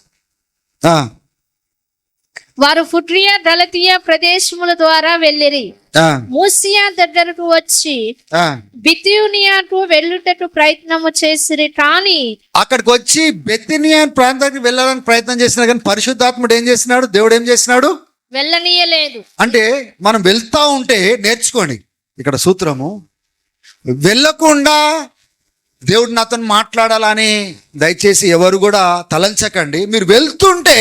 వారు ఫుట్రియా గలతీయ ప్రదేశముల ద్వారా వెళ్ళిరి. మూసియా దగ్గరకు వచ్చి బితూనియాకు వెళ్ళుటకు ప్రయత్నము చేసిరి. కానీ అక్కడికి వచ్చి బెతనియా ప్రాంతానికి వెళ్ళడానికి ప్రయత్నం చేసినా కానీ పరిశుద్ధాత్ముడు ఏం చేసినాడు? దేవుడు ఏం చేసినాడు? వెళ్ళనీయలేదు. అంటే మనం వెళ్తా ఉంటే నేర్చుకోండి ఇక్కడ సూత్రము. వెళ్ళకుండా దేవుడు నాతో మాట్లాడాలని దయచేసి ఎవరు కూడా తలంచకండి. మీరు వెళ్తుంటే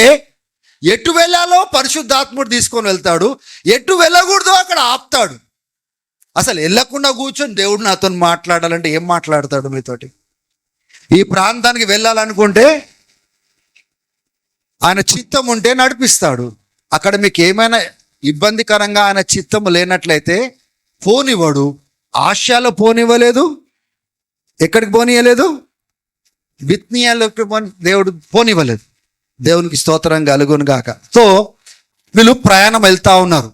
ఎటు వెళ్ళాలో పరిశుద్ధాత్ముడు తీసుకొని వెళ్తాడు, ఎటు వెళ్ళకూడదో అక్కడ ఆపుతాడు. అసలు వెళ్ళకుండా కూర్చొని దేవుడు నాతో మాట్లాడాలంటే ఏం మాట్లాడతాడు మీతోటి? ఈ ప్రాంతానికి వెళ్ళాలనుకుంటే ఆయన చిత్తం ఉంటే నడిపిస్తాడు. అక్కడ మీకు ఏమైనా ఇబ్బందికరంగా ఆయన చిత్తం లేనట్లయితే పోనివ్వడు. ఆసియాలో పోనివ్వలేదు, ఎక్కడికి పోనీయలేదు, బిత్నియాలోకి దేవుడు పోనివ్వలేదు. దేవునికి స్తోత్రం కలుగును గాక. సో వీళ్ళు ప్రయాణం వెళ్తా ఉన్నారు.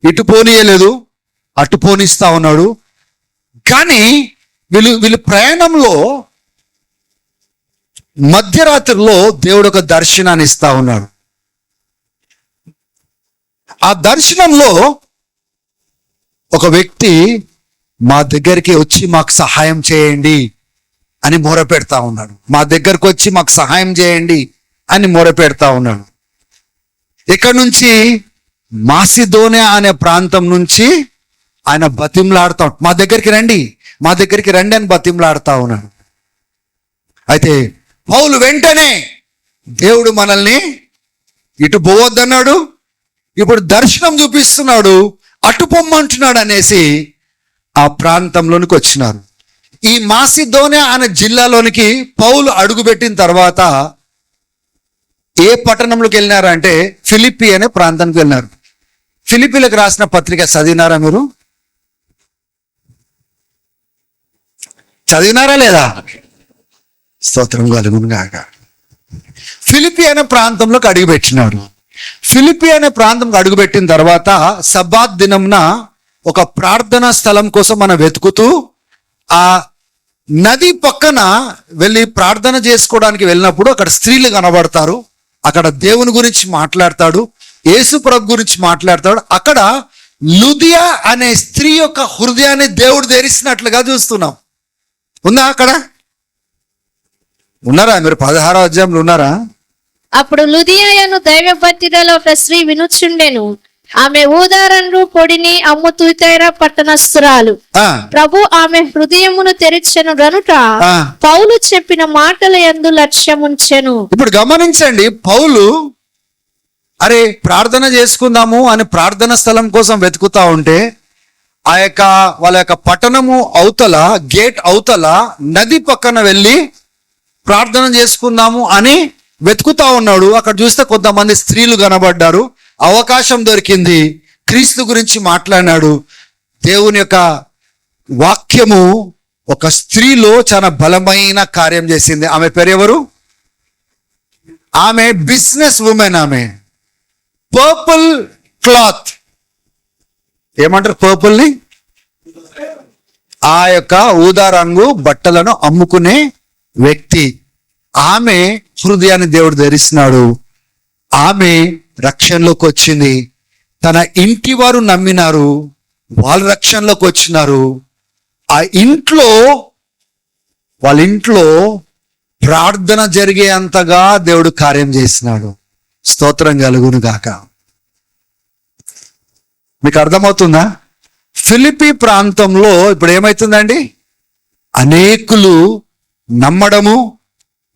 ఇటు పోనీయలేదు, అటు పోనిస్తా ఉన్నాడు. కానీ వీళ్ళు ప్రయాణంలో మధ్యరాత్రిలో దేవుడు ఒక దర్శనాన్ని ఇస్తా ఉన్నాడు. ఆ దర్శనంలో ఒక వ్యక్తి మా దగ్గరికి వచ్చి మాకు సహాయం చేయండి అని మొర పెడతా ఉన్నాడు. మా దగ్గరకు వచ్చి మాకు సహాయం చేయండి అని మొర పెడతా ఉన్నాడు. ఇక్కడ నుంచి మాసిదోనియా అనే ప్రాంతం నుంచి ఆయన బతిమలాడుతా, మా దగ్గరికి రండి, మా దగ్గరికి రండి అని బతిమలాడుతా ఉన్నాడు. అయితే పౌలు వెంటనే దేవుడు మనల్ని ఇటు పోవద్దన్నాడు, ఇప్పుడు దర్శనం చూపిస్తున్నాడు, అటు పొమ్మంటున్నాడు అనేసి ఆ ప్రాంతంలోనికి వచ్చినారు. ఈ మాసిదోనియా అనే జిల్లాలోనికి పౌలు అడుగుపెట్టిన తర్వాత ఏ పట్టణంలోకి వెళ్ళినారంటే ఫిలిప్పి అనే ప్రాంతానికి వెళ్ళినారు. ఫిలిప్పీలకు రాసిన పత్రిక చదివినారా మీరు? చదివినారా లేదా? స్తోత్రం కలుగును గాక. ఫిలిప్పి అనే ప్రాంతంలోకి అడుగుపెట్టినాడు. ఫిలిప్పి అనే ప్రాంతంకి అడుగుపెట్టిన తర్వాత సబ్బాత్ దినంన ఒక ప్రార్థనా స్థలం కోసం మనం వెతుకుతూ ఆ నది పక్కన వెళ్ళి ప్రార్థన చేసుకోవడానికి వెళ్ళినప్పుడు అక్కడ స్త్రీలు కనబడతారు. అక్కడ దేవుని గురించి మాట్లాడతాడు, యేసు ప్రభు గురించి మాట్లాడతాడు. అక్కడ లుదియా అనే స్త్రీ యొక్క హృదయాన్ని దేవుడు తెరిచినట్లుగా చూస్తున్నాం. ఉందా అక్కడ? ఉన్నారా మీరు? 16వ అధ్యాయంలో ఉన్నారా? అప్పుడు లుదియాయను దైవభక్తిలో ఒక స్త్రీ వినుచుండెను. ఆమె ఊదారండ్రు పొడిని అమ్ముతూ తైరా పట్టణస్థురాలు. ప్రభు ఆమె హృదయమును తెరిచెను గనుక పౌలు చెప్పిన మాటల యందు లక్ష్యముంచెను. ఇప్పుడు గమనించండి, పౌలు అరే ప్రార్థన చేసుకుందాము అని ప్రార్థన స్థలం కోసం వెతుకుతా ఉంటే వాళ్ళ యొక్క పట్టణము అవతల, గేట్ అవతల నది పక్కన వెళ్ళి ప్రార్థన చేసుకుందాము అని వెతుకుతా ఉన్నాడు. అక్కడ చూస్తే కొంతమంది స్త్రీలు కనబడ్డారు. అవకాశం దొరికింది, క్రీస్తు గురించి మాట్లాడినాడు. దేవుని యొక్క వాక్యము ఒక స్త్రీలో చాలా బలమైన కార్యం చేసింది. ఆమె పేరు ఎవరు? ఆమె బిజినెస్ ఉమెన్. ఆమె పర్పుల్ క్లాత్ ఏమంటారు? పర్పుల్ని ఆ యొక్క ఊదా రంగు బట్టలను అమ్ముకునే వ్యక్తి. ఆమె హృదయాన్ని దేవుడు ధరిస్తున్నాడు. ఆమె రక్షణలోకి వచ్చింది. తన ఇంటి వారు నమ్మినారు, వాళ్ళ రక్షణలోకి వచ్చినారు. వాళ్ళ ఇంట్లో ప్రార్థన జరిగే అంతగా దేవుడు కార్యం చేసినాడు. స్తోత్రం కలుగును గాక. మీకు అర్థమవుతుందా? ఫిలిప్పీ ప్రాంతంలో ఇప్పుడు ఏమవుతుందండి? అనేకులు నమ్మడము,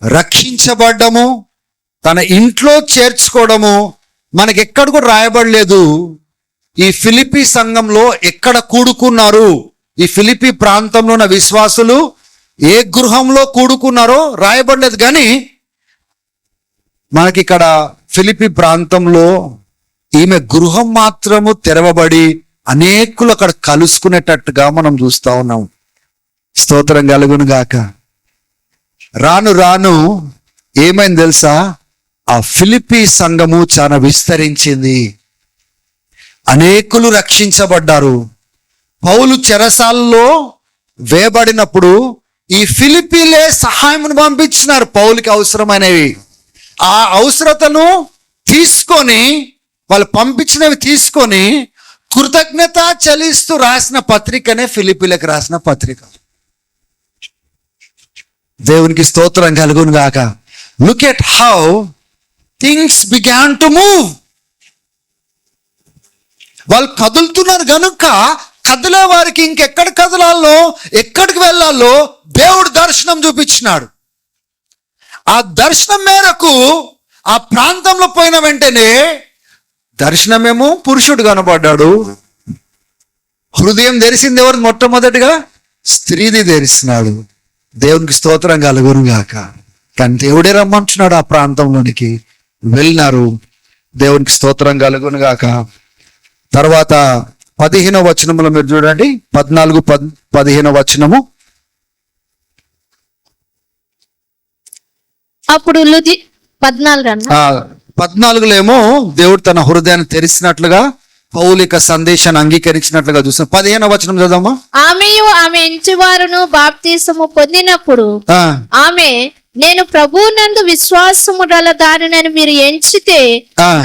రక్షించబడ్డము, తన ఇంట్లో చేర్చుకోవడము మనకి ఎక్కడ కూడా రాయబడలేదు. ఈ ఫిలిప్పీ సంఘంలో ఎక్కడ కూడుకున్నారు, ఈ ఫిలిప్పీ ప్రాంతంలో ఉన్న విశ్వాసులు ఏ గృహంలో కూడుకున్నారో రాయబడలేదు. కానీ మనకి ఇక్కడ ఫిలిప్పీ ప్రాంతంలో ఈమె గృహం మాత్రము తెరవబడి అనేకులు అక్కడ కలుసుకునేటట్టుగా మనం చూస్తా ఉన్నాం. స్తోత్రం కలుగును గాక. రాను రాను ఏమైంది తెలుసా? ఆ ఫిలిప్పీ సంఘము చాలా విస్తరించింది. అనేకులు రక్షించబడ్డారు. పౌలు చెరసాలలో వేయబడినప్పుడు ఈ ఫిలిప్పీలే సహాయమును పంపించినారు పౌలుకి అవసరమైనవి. ఆ అవసరతను తీసుకొని, వాళ్ళు పంపించినవి తీసుకొని కృతజ్ఞత చెల్లిస్తూ రాసిన పత్రికనే ఫిలిప్పీలకు రాసిన పత్రిక. దేవునికి స్తోత్రం కలుగును గాక. Look at how things began to move. వాళ్ళు కదులుతున్నారు గనుక కదిలే వారికి ఇంకెక్కడ కదలాలో, ఎక్కడికి వెళ్ళాలో దేవుడు దర్శనం చూపించినాడు. ఆ దర్శనం మేరకు ఆ ప్రాంతంలో పోయిన వెంటనే దర్శనమేమో పురుషుడు కనబడ్డాడు. హృదయం తెరిసింది ఎవరు? మొట్టమొదటిగా స్త్రీది తెరిస్తున్నాడు. దేవునికి స్తోత్రం కలుగును గాక. కానీ దేవుడే రమ్మంటున్నాడు. ఆ ప్రాంతంలోనికి వెళ్ళినారు. దేవునికి స్తోత్రం కలుగును గాక. తర్వాత 15వ వచనంలో మీరు చూడండి, 14-15వ వచనము. అప్పుడు 14లో ఏమో దేవుడు తన హృదయాన్ని తెరిచినట్లుగా పౌలిక సందేశాన్ని అంగీకరించినట్లుగా చూస్తాం. 15వ వచనం చదవమ్మా. ఆమెయు ఆమె ఇంటివారును బాప్తీసము పొందినప్పుడు ఆమె, నేను ప్రభువునందు విశ్వాసము గల దానిని మీరు ఎంచితే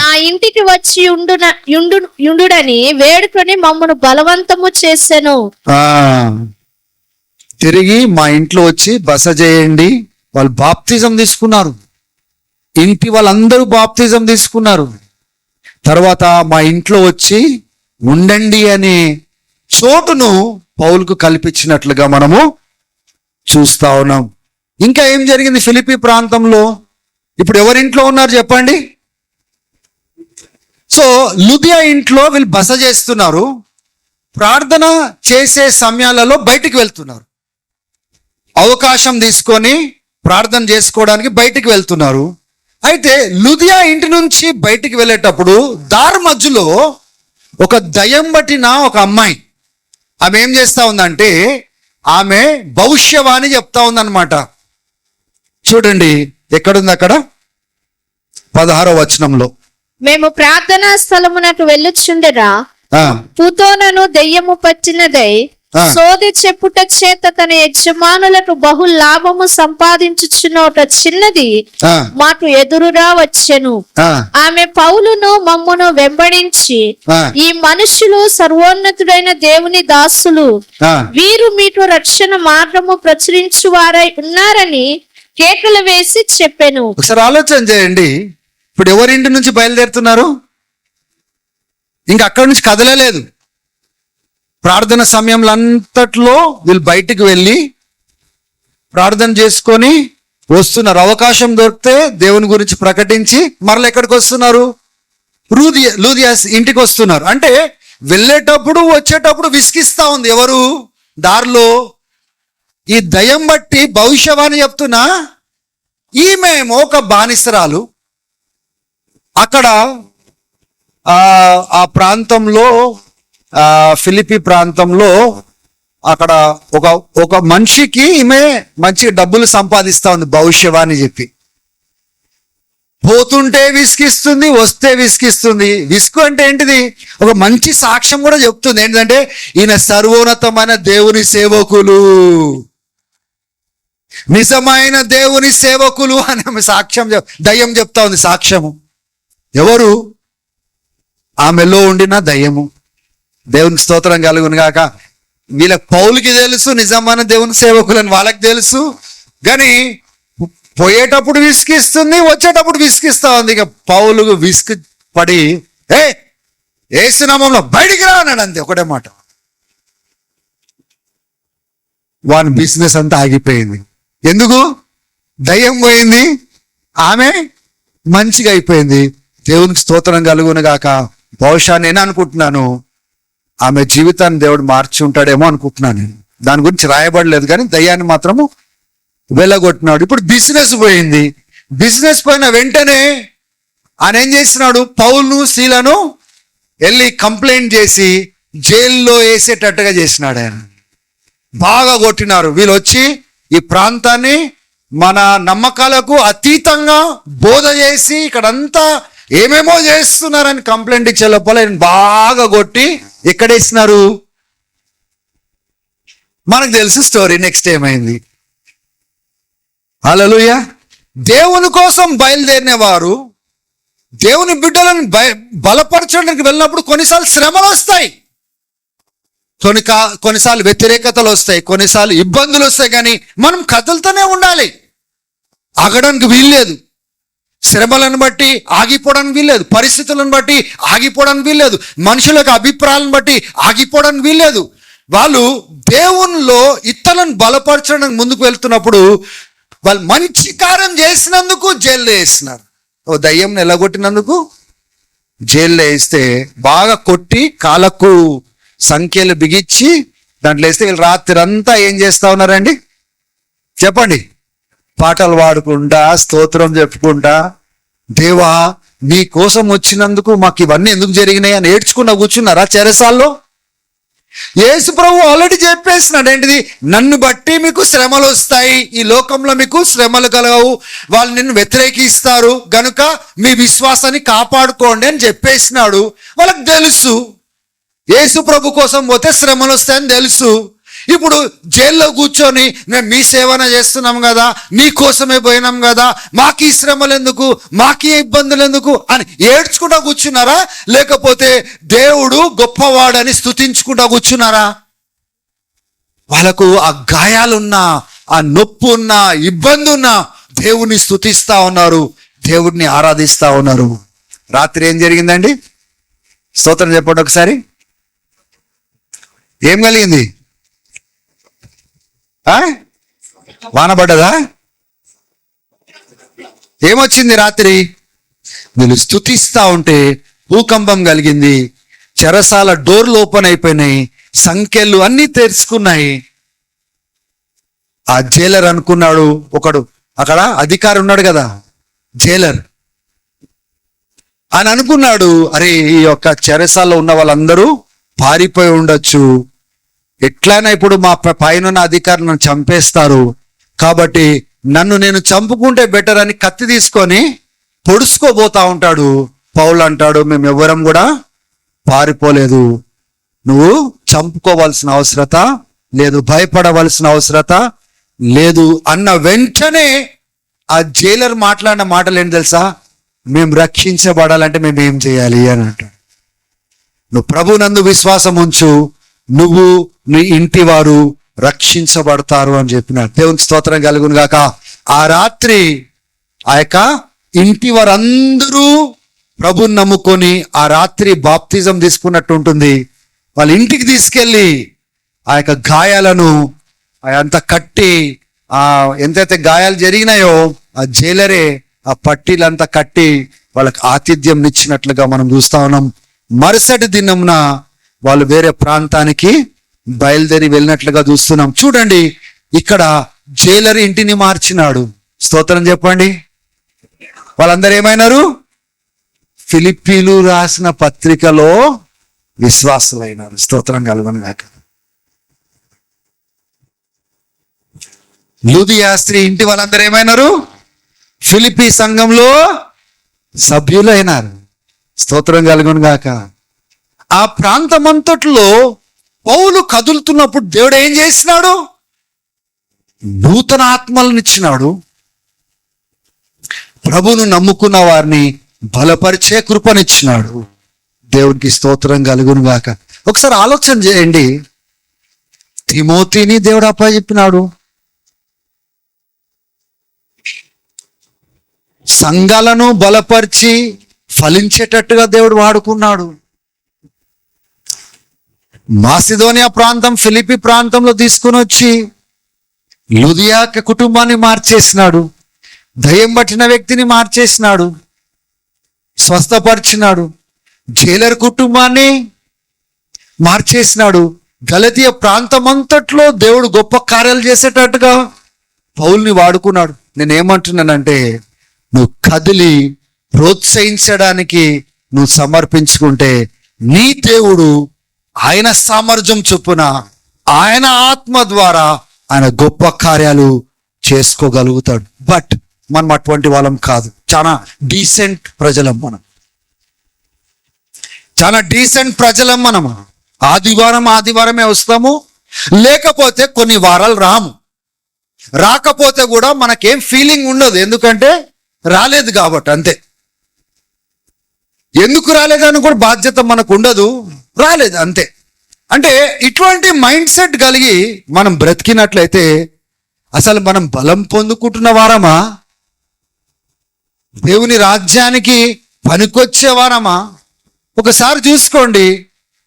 నా ఇంటికి వచ్చి యుండుడని వేడుకొని మమ్మను బలవంతము చేసెను. తిరిగి మా ఇంట్లో వచ్చి బస చేయండి. వాళ్ళు బాప్తిజం తీసుకున్నారు. ఇంటి వాళ్ళందరూ బాప్తిజం తీసుకున్నారు. తర్వాత మా ఇంట్లో వచ్చి ఉండండి అనే చోటును పౌలుకు కల్పించినట్లుగా మనము చూస్తా ఉన్నాం. ఇంకా ఏం జరిగింది ఫిలిప్పీ ప్రాంతంలో? ఇప్పుడు ఎవరింట్లో ఉన్నారు చెప్పండి? సో లుదియా ఇంట్లో వీళ్ళు బస చేస్తున్నారు. ప్రార్థన చేసే సమయాలలో బయటికి వెళ్తున్నారు. అవకాశం తీసుకొని ప్రార్థన చేసుకోవడానికి బయటికి వెళ్తున్నారు. అయితే లుదియా ఇంటి నుంచి బయటికి వెళ్ళేటప్పుడు దారి మధ్యలో ఒక దయ్యం పట్టిన ఒక అమ్మాయి, ఆమె ఏం చేస్తా ఉందంటే ఆమె భవిష్యవాణి చెప్తా ఉందన్నమాట. చూడండి ఎక్కడుంది అక్కడ, 16వ వచనంలో. మేము ప్రార్థనా స్థలమునకు వెళ్ళుచుండగా పుతోనను దెయ్యము పట్టినదై సోది చెప్పుట చేత తన యజమానులకు బహు లాభము సంపాదించుచున్న ఒక చిన్నది మాకు ఎదురుగా వచ్చెను. ఆమె పౌలును మమ్మును వెంబడించి, ఈ మనుషులు సర్వోన్నతుడైన దేవుని దాసులు, వీరు మీకు రక్షణ మార్గము ప్రచురించు వారై ఉన్నారని కేకలు వేసి చెప్పెను. ఒకసారి ఆలోచన చేయండి. ఇప్పుడు ఎవరింటి నుంచి బయలుదేరుతున్నారు? ఇంకా అక్కడి నుంచి కదలలేదు. ప్రార్థన సమయంలో అంతట్లో వీళ్ళు బయటికి వెళ్ళి ప్రార్థన చేసుకొని వస్తున్నారు. అవకాశం దొరికితే దేవుని గురించి ప్రకటించి మరలా ఎక్కడికి వస్తున్నారు? లూదియాస్ ఇంటికి వస్తున్నారు. అంటే వెళ్ళేటప్పుడు వచ్చేటప్పుడు విసిగిస్తా ఉంది. ఎవరు? దారిలో ఈ దయ్యం బట్టి భవిష్యవాణి చెప్తున్నా, ఈమెమో ఒక బానిసరాలు. అక్కడ ఆ ప్రాంతంలో, ఫిలిపి ప్రాంతంలో అక్కడ ఒక మనిషికి ఈమె మంచి డబ్బులు సంపాదిస్తా ఉంది భవిష్యవాణి చెప్పి. పోతుంటే విసిగిస్తుంది, వస్తే విసిగిస్తుంది. విసుగు అంటే ఏంటిది? ఒక మంచి సాక్ష్యం కూడా చెప్తుంది. ఏంటంటే ఈయన సర్వోన్నతమైన దేవుని సేవకులు, నిజమైన దేవుని సేవకులు అని సాక్ష్యం దయ్యం చెప్తా ఉంది. సాక్ష్యము ఎవరు? ఆమెలో ఉండిన దయ్యము. దేవునికి స్తోత్రం కలుగును గాక. వీళ్ళ పౌలుకి తెలుసు నిజమైన దేవుని సేవకులని, వాళ్ళకి తెలుసు. కానీ పోయేటప్పుడు విసిగిస్తుంది, వచ్చేటప్పుడు విసిగిస్తా ఉంది. ఇక పౌలుకు విసుగు పడి, యేసు నామములో బయటికి రా అన్నాడు. అంతే, ఒకటే మాట. వాని బిజినెస్ అంతా ఆగిపోయింది. ఎందుకు? దయ్యం పోయింది, ఆమె మంచిగా అయిపోయింది. దేవునికి స్తోత్రం కలుగును గాక. బహుశా నేను అనుకుంటున్నాను ఆమె జీవితాన్ని దేవుడు మార్చి ఉంటాడేమో అనుకుంటున్నాను నేను. దాని గురించి రాయబడలేదు, కానీ దయ్యాన్ని మాత్రము వెళ్ళగొట్టినాడు. ఇప్పుడు బిజినెస్ పోయింది. బిజినెస్ పోయిన వెంటనే ఆయన ఏం చేస్తున్నాడు? పౌలును శీలను వెళ్ళి కంప్లైంట్ చేసి జైల్లో వేసేటట్టుగా చేసినాడు. ఆయన బాగా కొట్టినారు. వీళ్ళు వచ్చి ఈ ప్రాంతాన్ని మన నమ్మకాలకు అతీతంగా బోధ చేసి ఇక్కడంతా ఏమేమో చేస్తున్నారని కంప్లైంట్ ఇచ్చే లోపల బాగా కొట్టి ఎక్కడేసినారు? మనకు తెలుసు స్టోరీ. నెక్స్ట్ ఏమైంది? హల్లెలూయా. దేవుని కోసం బయలుదేరిన వారు దేవుని బిడ్డలను బలపరచడానికి వెళ్ళినప్పుడు కొన్నిసార్లు శ్రమలు వస్తాయి, కొన్నిసార్లు వ్యతిరేకతలు వస్తాయి, కొన్నిసార్లు ఇబ్బందులు వస్తాయి. కానీ మనం కదులుతూనే ఉండాలి. ఆగడానికి వీల్లేదు. శ్రమలను బట్టి ఆగిపోవడానికి వీల్లేదు, పరిస్థితులను బట్టి ఆగిపోవడానికి వీల్లేదు, మనుషుల యొక్క అభిప్రాయాలను బట్టి ఆగిపోవడానికి వీల్లేదు. వాళ్ళు దేవునిలో ఇతరులను బలపరచడానికి ముందుకు వెళ్తున్నప్పుడు వాళ్ళు మంచి కార్యం చేసినందుకు జైల్లో వేసినారు. ఓ దయ్యంని ఎలాగొట్టినందుకు జైల్లో వేస్తే బాగా కొట్టి కాళ్ళకు సంఖ్యలు బిగించి దాంట్లో వేస్తే వీళ్ళు రాత్రి అంతా ఏం చేస్తా ఉన్నారండి? చెప్పండి. పాటలు పాడుకుంటా, స్తోత్రం చెప్పుకుంటా, దేవా నీ కోసం వచ్చినందుకు మాకు ఇవన్నీ ఎందుకు జరిగినాయి అని ఏడ్చుకున్నా కూర్చున్నారా చెరసాల్లో? యేసు ప్రభు ఆల్రెడీ చెప్పేసినాడు ఏంటిది? నన్ను బట్టి మీకు శ్రమలు వస్తాయి, ఈ లోకంలో మీకు శ్రమలు కలగవు, వాళ్ళు నిన్ను వ్యతిరేకిస్తారు, గనుక మీ విశ్వాసాన్ని కాపాడుకోండి అని చెప్పేసినాడు. వాళ్ళకి తెలుసు యేసు ప్రభు కోసం పోతే శ్రమలు వస్తాయని తెలుసు. ఇప్పుడు జైల్లో కూర్చొని మేము మీ సేవన చేస్తున్నాం కదా, నీ కోసమే పోయినాం కదా, మాకు ఈ శ్రమలు ఎందుకు, మాకు ఈ ఇబ్బందులు ఎందుకు అని ఏడ్చుకుంటా కూర్చున్నారా? లేకపోతే దేవుడు గొప్పవాడని స్తుతించుకుంటా కూర్చున్నారా? వాళ్ళకు ఆ గాయాలున్నా, ఆ నొప్పి ఉన్నా, ఇబ్బంది ఉన్నా దేవుని స్తుతిస్తా ఉన్నారు, దేవుడిని ఆరాధిస్తా ఉన్నారు. రాత్రి ఏం జరిగిందండి? స్తోత్రం చెప్పండి ఒకసారి. ఏం కలిగింది? వాన పడ్డదా? ఏమొచ్చింది రాత్రి? వీళ్ళు స్తుతిస్తా ఉంటే భూకంపం కలిగింది, చెరసాల డోర్లు ఓపెన్ అయిపోయినాయి, సంఖ్యలు అన్నీ తెరుచుకున్నాయి. ఆ జైలర్ అనుకున్నాడు, ఒకడు అక్కడ అధికారి ఉన్నాడు కదా జైలర్, అని అనుకున్నాడు, అరే ఈ యొక్క చెరసాల్లో ఉన్న వాళ్ళందరూ పారిపోయి ఉండొచ్చు, ఎట్లయినా ఇప్పుడు మా పైన అధికారులు నన్ను చంపేస్తారు, కాబట్టి నన్ను నేను చంపుకుంటే బెటర్ అని కత్తి తీసుకొని పొడుచుకోబోతా ఉంటాడు. పౌలు అంటాడు, మేము ఎవ్వరం కూడా పారిపోలేదు, నువ్వు చంపుకోవాల్సిన అవసరత లేదు, భయపడవలసిన అవసరత లేదు అన్న వెంటనే ఆ జైలర్ మాట్లాడిన మాటలు ఏంటి తెలుసా? మేము రక్షించబడాలంటే మేము ఏం చేయాలి అని అంటాడు. నువ్వు ప్రభునందు విశ్వాసం ఉంచు, నువ్వు నీ ఇంటి వారు రక్షించబడతారు అని చెప్పినాడు. దేవునికి స్తోత్రం కలుగును గాక. ఆ రాత్రి ఆ యొక్క ఇంటి వారందరూ ప్రభుని నమ్ముకొని ఆ రాత్రి బాప్తిజం తీసుకున్నట్టు ఉంటుంది. వాళ్ళ ఇంటికి తీసుకెళ్ళి ఆ యొక్క గాయాలను అంతా కట్టి, ఎంతైతే గాయాలు జరిగినాయో ఆ జైలరే ఆ పట్టీలంతా కట్టి వాళ్ళకి ఆతిథ్యం ఇచ్చినట్లుగా మనం చూస్తా ఉన్నాం. మరుసటి దినంన వాళ్ళు వేరే ప్రాంతానికి బయలుదేరి వెళ్ళినట్లుగా చూస్తున్నాం. చూడండి, ఇక్కడ జైలర్ ఇంటిని మార్చినాడు. స్తోత్రం చెప్పండి. వాళ్ళందరూ ఏమైనారు? ఫిలిప్పీలు రాసిన పత్రికలో విశ్వాసులైనారు. స్తోత్రం కలుగును గాక. లూదియా స్త్రీ ఇంటి వాళ్ళందరూ ఏమైనారు? ఫిలిప్పీ సంఘంలో సభ్యులైనారు. స్తోత్రం కలుగును గాక. ఆ ప్రాంతమంతట్లో పౌలు కదులుతున్నప్పుడు దేవుడు ఏం చేసినాడు? నూతన ఆత్మలను ఇచ్చినాడు. ప్రభువును నమ్ముకున్న వారిని బలపరిచే కృపనిచ్చినాడు. దేవుడికి స్తోత్రం కలుగును గాక. ఒకసారి ఆలోచన చేయండి, తిమోతిని దేవుడు అప్పచెప్పినాడు, సంఘాలను బలపరిచి ఫలించేటట్టుగా దేవుడు వాడుకున్నాడు. మాసిదోనియా ప్రాంతం, ఫిలిప్పీ ప్రాంతంలో తీసుకుని వచ్చి లూదియా కుటుంబాన్ని మార్చేసినాడు. దయ్యం పట్టిన వ్యక్తిని మార్చేసినాడు, స్వస్థపరిచినాడు. జైలర్ కుటుంబాన్ని మార్చేసినాడు. గలతీయ ప్రాంతమంతట్లో దేవుడు గొప్ప కార్యాలు చేసేటట్టుగా పౌల్ని వాడుకున్నాడు. నేనేమంటున్నానంటే, నువ్వు కదిలి ప్రోత్సహించడానికి నువ్వు సమర్పించుకుంటే నీ దేవుడు ఆయన సామర్థ్యం చొప్పున, ఆయన ఆత్మ ద్వారా ఆయన గొప్ప కార్యాలు చేసుకోగలుగుతాడు. బట్ మనం అటువంటి వాళ్ళం కాదు. చాలా డీసెంట్ ప్రజలం మనం, చాలా డీసెంట్ ప్రజలం మనం. ఆదివారమే వస్తాము, లేకపోతే కొన్ని వారాలు రాము. రాకపోతే కూడా మనకేం ఫీలింగ్ ఉండదు, ఎందుకంటే రాలేదు కాబట్టి. అంతే. ఎందుకు రాలేదని కూడా బాధ్యత మనకు ఉండదు, రాలేదు అంతే. అంటే ఇటువంటి మైండ్ సెట్ కలిగి మనం బ్రతికినట్లయితే అసలు మనం బలం పొందుకుంటున్న వారమా? దేవుని రాజ్యానికి పనికొచ్చే వారమా? ఒకసారి చూసుకోండి,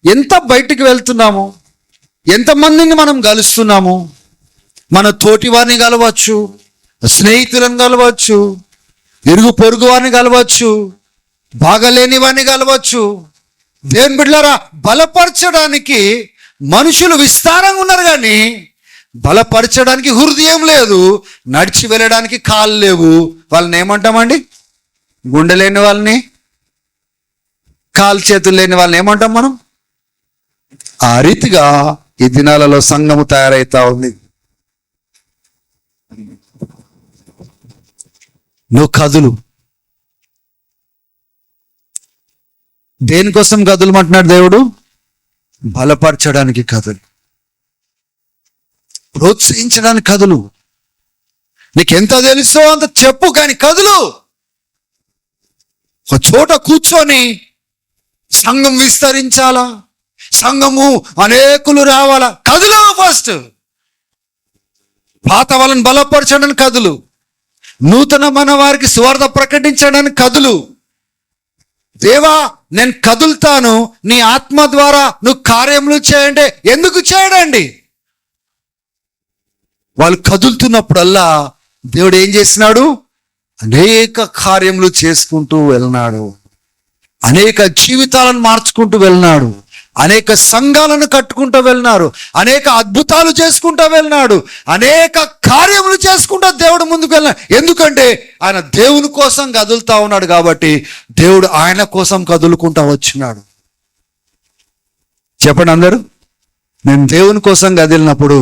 ఎంత బయటికి వెళ్తున్నాము, ఎంతమందిని మనం కలుస్తున్నాము. మన తోటి వారిని కలవచ్చు, స్నేహితులను కలవచ్చు, ఇరుగు పొరుగు వారిని కలవచ్చు, బాగలేని వారిని కలవచ్చు. దేవుని బిడ్డలారా, బలపరచడానికి మనుషులు విస్తారంగా ఉన్నారు, కానీ బలపరచడానికి హృదయం లేదు, నడిచి వెళ్ళడానికి కాళ్ళు లేవు. వాళ్ళని ఏమంటామండి? గుండె లేని వాళ్ళని, కాలు చేతులు లేని వాళ్ళని ఏమంటాం మనం? ఆ రీతిగా ఈ దినాలలో సంఘము తయారైతా ఉంది. నువ్వు కదులు. దేనికోసం కదులమంటున్నాడు దేవుడు? బలపరచడానికి కదులు, ప్రోత్సహించడానికి కదులు. నీకెంత తెలుసో అంత చెప్పు, కానీ కదులు. ఒక చోట కూర్చొని సంఘం విస్తరించాలా, సంఘము అనేకులు రావాలా, కదులు. ఫస్ట్ పాత వాళ్ళని బలపరచడానికి కదులు, నూతన మన వారికి సువార్త ప్రకటించడానికి కదులు. దేవా, నేను కదులుతాను, నీ ఆత్మ ద్వారా నువ్వు కార్యములు చేయండి. ఎందుకు చేయడండి? వాళ్ళు కదులుతున్నప్పుడల్లా దేవుడు ఏం చేసినాడు? అనేక కార్యములు చేసుకుంటూ వెళ్ళినాడు, అనేక జీవితాలను మార్చుకుంటూ వెళ్ళినాడు, అనేక సంఘాలను కట్టుకుంటూ వెళ్ళినారు, అనేక అద్భుతాలు చేసుకుంటూ వెళ్ళినాడు, అనేక కార్యములు చేసుకుంటూ దేవుడు ముందుకు వెళ్ళినాడు. ఎందుకంటే ఆయన దేవుని కోసం కదులుతా ఉన్నాడు కాబట్టి దేవుడు ఆయన కోసం కదులుకుంటా వచ్చినాడు. చెప్పండి అందరూ, నేను దేవుని కోసం కదిలినప్పుడు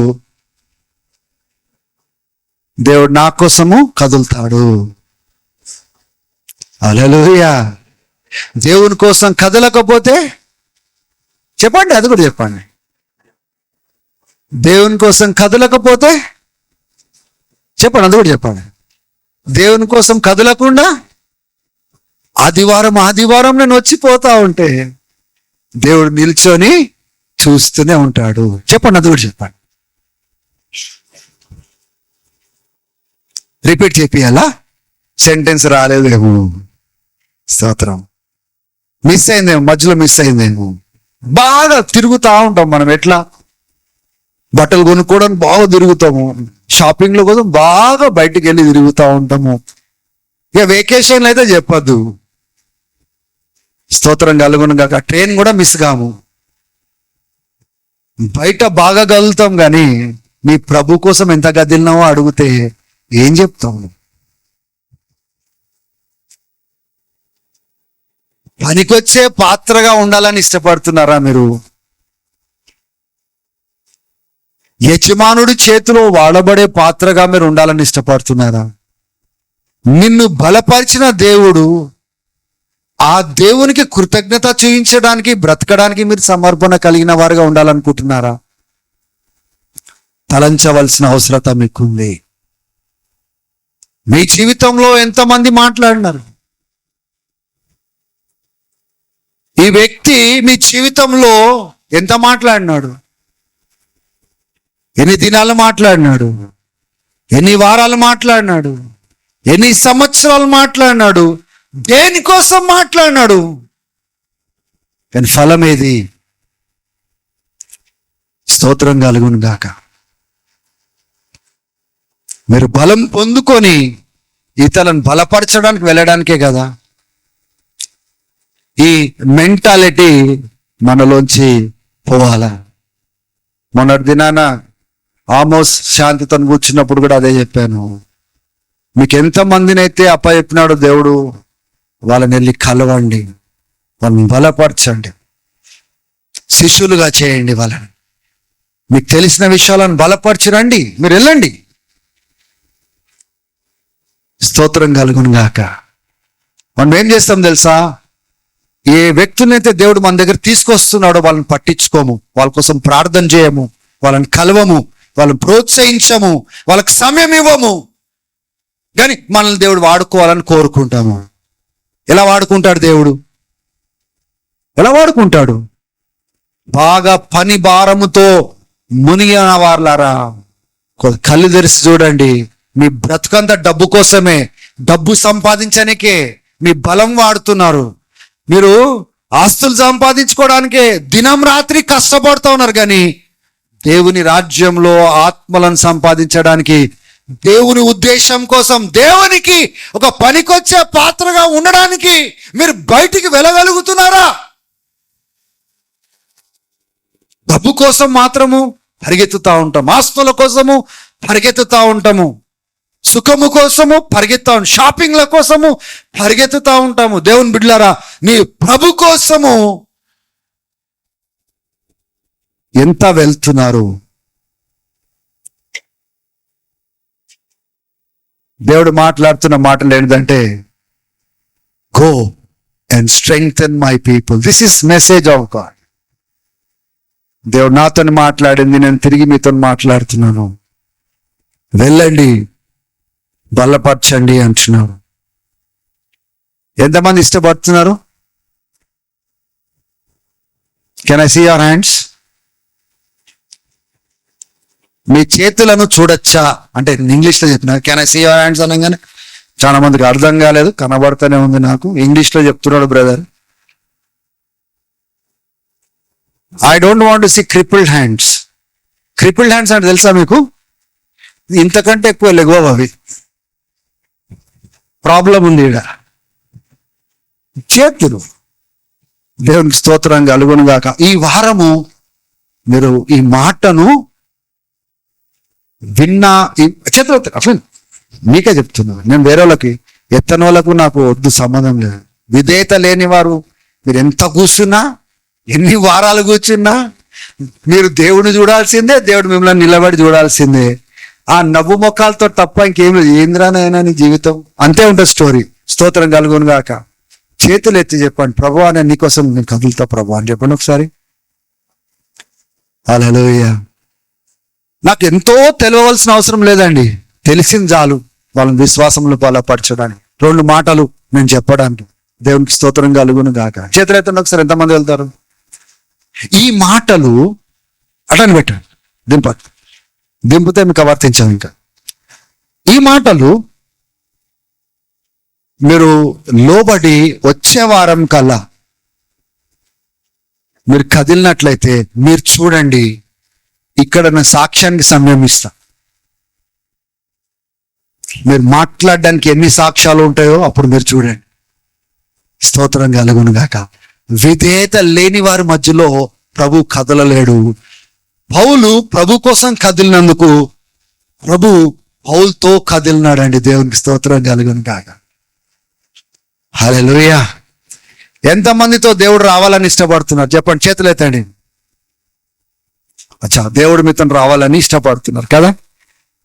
దేవుడు నా కోసము కదులుతాడు. హల్లెలూయా. దేవుని కోసం కదలకపోతే చెప్పండి, అది కూడా చెప్పండి. దేవుని కోసం కదలకపోతే చెప్పండి, అది కూడా చెప్పండి. దేవుని కోసం కదలకుండా ఆదివారం నేను వచ్చిపోతా ఉంటే దేవుడు నిల్చొని చూస్తూనే ఉంటాడు. చెప్పండి, అది కూడా చెప్పండి. రిపీట్ చేపియాలా? సెంటెన్స్ రాలేదేమో, స్తోత్రం. మిస్ అయిందేమో, మధ్యలో మిస్ అయిందేమో. బాగా తిరుగుతూ ఉంటాం మనం. ఎట్లా? బట్టలు కొనుక్కోవడానికి బాగా తిరుగుతాము, షాపింగ్ల కోసం బాగా బయటికి వెళ్ళి తిరుగుతూ ఉంటాము. ఇక వెకేషన్లు అయితే చెప్పద్దు. స్తోత్రం కలుగును గాక. ట్రైన్ కూడా మిస్ కాము. బయట బాగా కదులుతాం, కానీ నీ ప్రభు కోసం ఎంత కదిలినావో అడిగితే ఏం చెప్తాము? పనికొచ్చే పాత్రగా ఉండాలని ఇష్టపడుతున్నారా మీరు? యజమానుడి చేతిలో వాడబడే పాత్రగా మీరు ఉండాలని ఇష్టపడుతున్నారా? నిన్ను బలపరిచిన దేవుడు, ఆ దేవునికి కృతజ్ఞత చూపించడానికి, బ్రతకడానికి మీరు సమర్పణ కలిగిన వారుగా ఉండాలనుకుంటున్నారా? తలంచవలసిన అవసరత మీకుంది. మీ జీవితంలో ఎంతమంది మాట్లాడినారు? ఈ వ్యక్తి మీ జీవితంలో ఎంత మాట్లాడినాడు? ఎన్ని దినాలు మాట్లాడినాడు? ఎన్ని వారాలు మాట్లాడినాడు? ఎన్ని సంవత్సరాలు మాట్లాడినాడు? దేనికోసం మాట్లాడినాడు? కానీ ఫలం ఏది? స్తోత్రం కలుగును గాక. మీరు బలం పొందుకొని ఇతరులను బలపరచడానికి వెళ్ళడానికే కదా. ఈ మెంటాలిటీ మనలోంచి పోవాలా. మొన్నటి దినాన ఆమోస్ శాంతితో కూర్చున్నప్పుడు కూడా అదే చెప్పాను. మీకు ఎంతమందిని అయితే అప్పచెప్పినాడు దేవుడు, వాళ్ళని వెళ్ళి కలవండి, వాళ్ళని బలపరచండి, శిష్యులుగా చేయండి వాళ్ళని. మీకు తెలిసిన విషయాలను బలపరిచి రండి, మీరు వెళ్ళండి. స్తోత్రం కలుగును గాక. మనం ఏం చేస్తాం తెలుసా? ఏ వ్యక్తులని అయితే దేవుడు మన దగ్గర తీసుకొస్తున్నాడో వాళ్ళని పట్టించుకోము, వాళ్ళ కోసం ప్రార్థన చేయము, వాళ్ళని కలవము, వాళ్ళని ప్రోత్సహించము, వాళ్ళకి సమయం ఇవ్వము. కానీ మనల్ని దేవుడు వాడుకోవాలని కోరుకుంటాము. ఎలా వాడుకుంటాడు దేవుడు? ఎలా వాడుకుంటాడు? బాగా పని భారముతో మునిగిన వారులారా, కళ్ళు తెరిచి చూడండి. మీ బ్రతుకంతా డబ్బు కోసమే, డబ్బు సంపాదించడానికే మీ బలం వాడుతున్నారు. మీరు ఆస్తులు సంపాదించుకోవడానికే దినం రాత్రి కష్టపడుతూ ఉన్నారు. కానీ దేవుని రాజ్యంలో ఆత్మలను సంపాదించడానికి, దేవుని ఉద్దేశం కోసం, దేవునికి ఒక పనికొచ్చే పాత్రగా ఉండడానికి మీరు బయటికి వెళ్ళగలుగుతున్నారా? డబ్బు కోసం మాత్రము పరిగెత్తుతూ ఉంటాం, ఆస్తుల కోసము పరిగెత్తుతూ ఉంటాము, సుఖము కోసము పరిగెత్తా ఉంటాం, షాపింగ్ల కోసము పరిగెత్తుతూ ఉంటాము. దేవుని బిడ్డలారా, నీ ప్రభు కోసము ఎంత వెళ్తున్నారు? దేవుడు మాట్లాడుతున్న మాటలు ఏంటంటే, go and strengthen my people. This is message of God. దేవుడు నాతో మాట్లాడింది, నేను తిరిగి మీతో మాట్లాడుతున్నాను. వెళ్ళండి, బలపరచండి అంటున్నాడు. ఎంతమంది ఇష్టపడుతున్నారు? Can I see your hands? మీ చేతులను చూడొచ్చా అంటే ఇంగ్లీష్లో చెప్పిన can I see your hands అనగానే చాలా మందికి అర్థం కాలేదు, కనబడుతూనే ఉంది నాకు. ఇంగ్లీష్లో చెప్తున్నాడు brother. I don't want to see crippled hands. Crippled hands అంటే తెలుసా మీకు? ఇంతకంటే ఎక్కువ లెగవవు అవి. ప్రాబ్లం ఉంది ఈడ. చేతులు. దేవునికి స్తోత్రం కలుగును గాక. ఈ వారము మీరు ఈ మాటను విన్నా, చేతులు అట్లా మీకే చెప్తున్నాను. నేను వేరే వాళ్ళకి ఎత్తని వాళ్ళకు నాకు వద్దు, సంబంధం లేదు. విధేయత లేని వారు మీరు ఎంత కూర్చున్నా, ఎన్ని వారాలు కూర్చున్నా మీరు దేవుడిని చూడాల్సిందే, దేవుడు మిమ్మల్ని నిలబడి చూడాల్సిందే. ఆ నవ్వు మొక్కలతో తప్ప ఇంకేం లేదు. ఏంద్రానైనా నీ జీవితం అంతే ఉంటుంది స్టోరీ. స్తోత్రం కలుగును గాక. చేతులు ఎత్తి చెప్పండి, ప్రభు నేను నీకోసం నేను కదులుతా ప్రభు అని చెప్పండి ఒకసారి. హల్లెలూయా. నాకు ఎంతో తెలియవలసిన అవసరం లేదండి, తెలిసింది చాలు వాళ్ళని విశ్వాసంలో బలపరచడానికి. 2 మాటలు నేను చెప్పడానికి. దేవునికి స్తోత్రం కలుగును గాక. చేతులెత్తండి ఒకసారి, ఎంతమంది వెళ్తారు? ఈ మాటలు అటని పెట్టండి, దింపితే మీకు వర్తించాం. ఇంకా ఈ మాటలు మీరు లోబడి వచ్చే వారం కల్లా మీరు కదిలినట్లయితే మీరు చూడండి, ఇక్కడ నా సాక్ష్యానికి సమయం ఇస్తా. మీరు మాట్లాడడానికి ఎన్ని సాక్ష్యాలు ఉంటాయో అప్పుడు మీరు చూడండి. స్తోత్రం కలుగును గాక. విధేయత లేని వారి మధ్యలో ప్రభు కదలలేడు. పౌలు ప్రభు కోసం కదిలినందుకు ప్రభు పౌలుతో కదిలినాడండి. దేవునికి స్తోత్రం కలుగును గాక. హల్లెలూయా. ఎంతమందితో దేవుడు రావాలని ఇష్టపడుతున్నారు చెప్పండి, చేతులు ఎత్తండి. అచ్చా, దేవుడు మీతో రావాలని ఇష్టపడుతున్నారు కదా.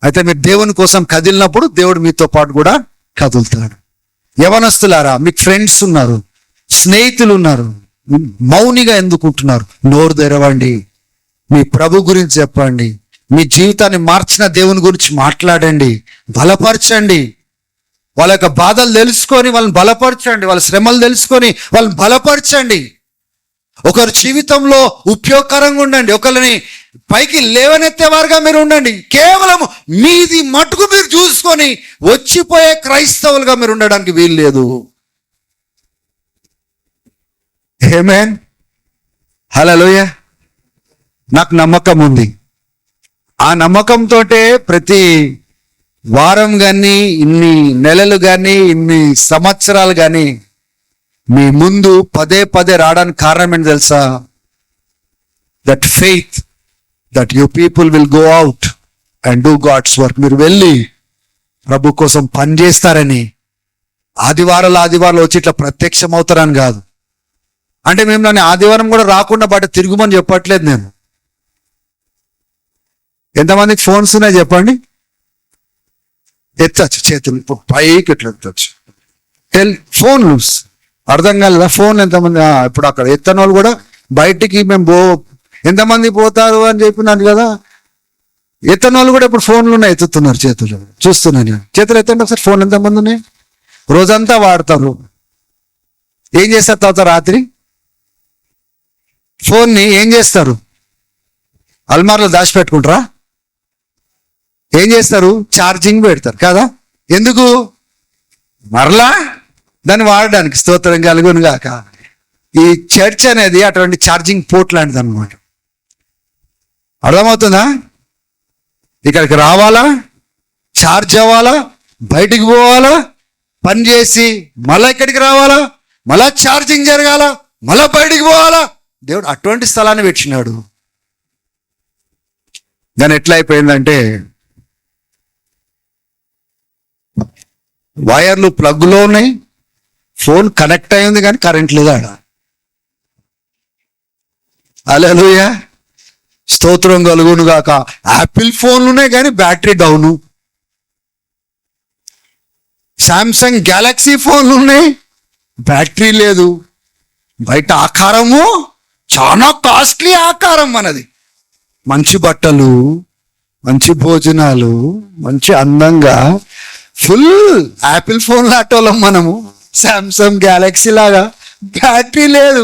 అయితే మీరు దేవుని కోసం కదిలినప్పుడు దేవుడు మీతో పాటు కూడా కదులుతాడు. యవనస్తులారా, మీకు ఫ్రెండ్స్ ఉన్నారు, స్నేహితులు ఉన్నారు, మౌనిగా ఎందుకుంటున్నారు? నోరు తెరవండి, మీ ప్రభు గురించి చెప్పండి, మీ జీవితాన్ని మార్చిన దేవుని గురించి మాట్లాడండి, బలపరచండి. వాళ్ళ యొక్క బాధలు తెలుసుకొని వాళ్ళని బలపరచండి, వాళ్ళ శ్రమలు తెలుసుకొని వాళ్ళని బలపరచండి. ఒకరి జీవితంలో ఉపయోగకరంగా ఉండండి, ఒకరిని పైకి లేవనెత్తేవారుగా మీరు ఉండండి. కేవలం మీది మటుకు మీరు చూసుకొని వచ్చిపోయే క్రైస్తవులుగా మీరు ఉండడానికి వీలు లేదు. ఆమేన్. హల్లెలూయా. నాకు నమ్మకం ఉంది. ఆ నమ్మకంతో ప్రతి వారం కానీ, ఇన్ని నెలలు కానీ, ఇన్ని సంవత్సరాలు కానీ మీ ముందు పదే పదే రావడానికి కారణం ఏంటి తెలుసా? That faith that you people will go out and do God's work. మీరు వెళ్ళి ప్రభు కోసం పని చేస్తారని, ఆదివారాలు వచ్చి ఇట్లా ప్రత్యక్షం అవుతారని కాదు. అంటే మేము నన్ను ఆదివారం కూడా రాకుండా బయట తిరుగుమని చెప్పట్లేదు నేను. ఎంతమందికి ఫోన్స్ ఉన్నాయి చెప్పండి? ఎత్తచ్చు చేతులు పైకి ఇట్లా ఎత్తచ్చు. ఫోన్లు అర్థం కాలేదా? ఫోన్ ఎంతమంది ఇప్పుడు అక్కడ ఎత్తన వాళ్ళు కూడా బయటికి మేము ఎంతమంది పోతారు అని చెప్పినాను కదా. ఎత్తన వాళ్ళు కూడా ఇప్పుడు ఫోన్లు ఉన్నాయి, ఎత్తుతున్నారు చేతులు. చూస్తున్నాను, చేతులు ఎత్తండి ఒకసారి. ఫోన్ ఎంతమంది ఉన్నాయి? రోజంతా వాడతారు. ఏం చేస్తారు తర్వాత రాత్రి? ఫోన్ని ఏం చేస్తారు? అల్మార్లో దాచిపెట్టుకుంటారా? ఏం చేస్తారు? ఛార్జింగ్ పెడతారు కదా. ఎందుకు? మరలా దాన్ని వాడడానికి. స్తోత్రం కలుగును గాక. ఈ చర్చ్ అనేది అటువంటి ఛార్జింగ్ పోర్ట్ లాంటిది అనమాట. అర్థమవుతుందా? ఇక్కడికి రావాలా, ఛార్జ్ అవ్వాలా, బయటికి పోవాలా, పని చేసి మళ్ళా ఇక్కడికి రావాలా, మళ్ళా ఛార్జింగ్ జరగాల, మళ్ళా బయటికి పోవాలా. దేవుడు అటువంటి స్థలాన్ని పెట్టినాడు. దాని ఎట్లా అయిపోయిందంటే వైర్లు ప్లగ్లో ఉన్నాయి, ఫోన్ కనెక్ట్ అయి ఉంది కానీ కరెంట్ లేదు ఆడ. హల్లెలూయా. స్తోత్రం కలుగును గాక. యాపిల్ ఫోన్లు ఉన్నాయి కానీ బ్యాటరీ డౌను. శాంసంగ్ గ్యాలక్సీ ఫోన్లు ఉన్నాయి, బ్యాటరీ లేదు. బయట ఆకారము చాలా కాస్ట్లీ ఆకారం మనది. మంచి బట్టలు, మంచి భోజనాలు, మంచి అందంగా ఫుల్ యాపిల్ ఫోన్ లాంటోళ్ళం మనము. శాంసంగ్ గ్యాలక్సీ లాగా బ్యాటరీ లేదు.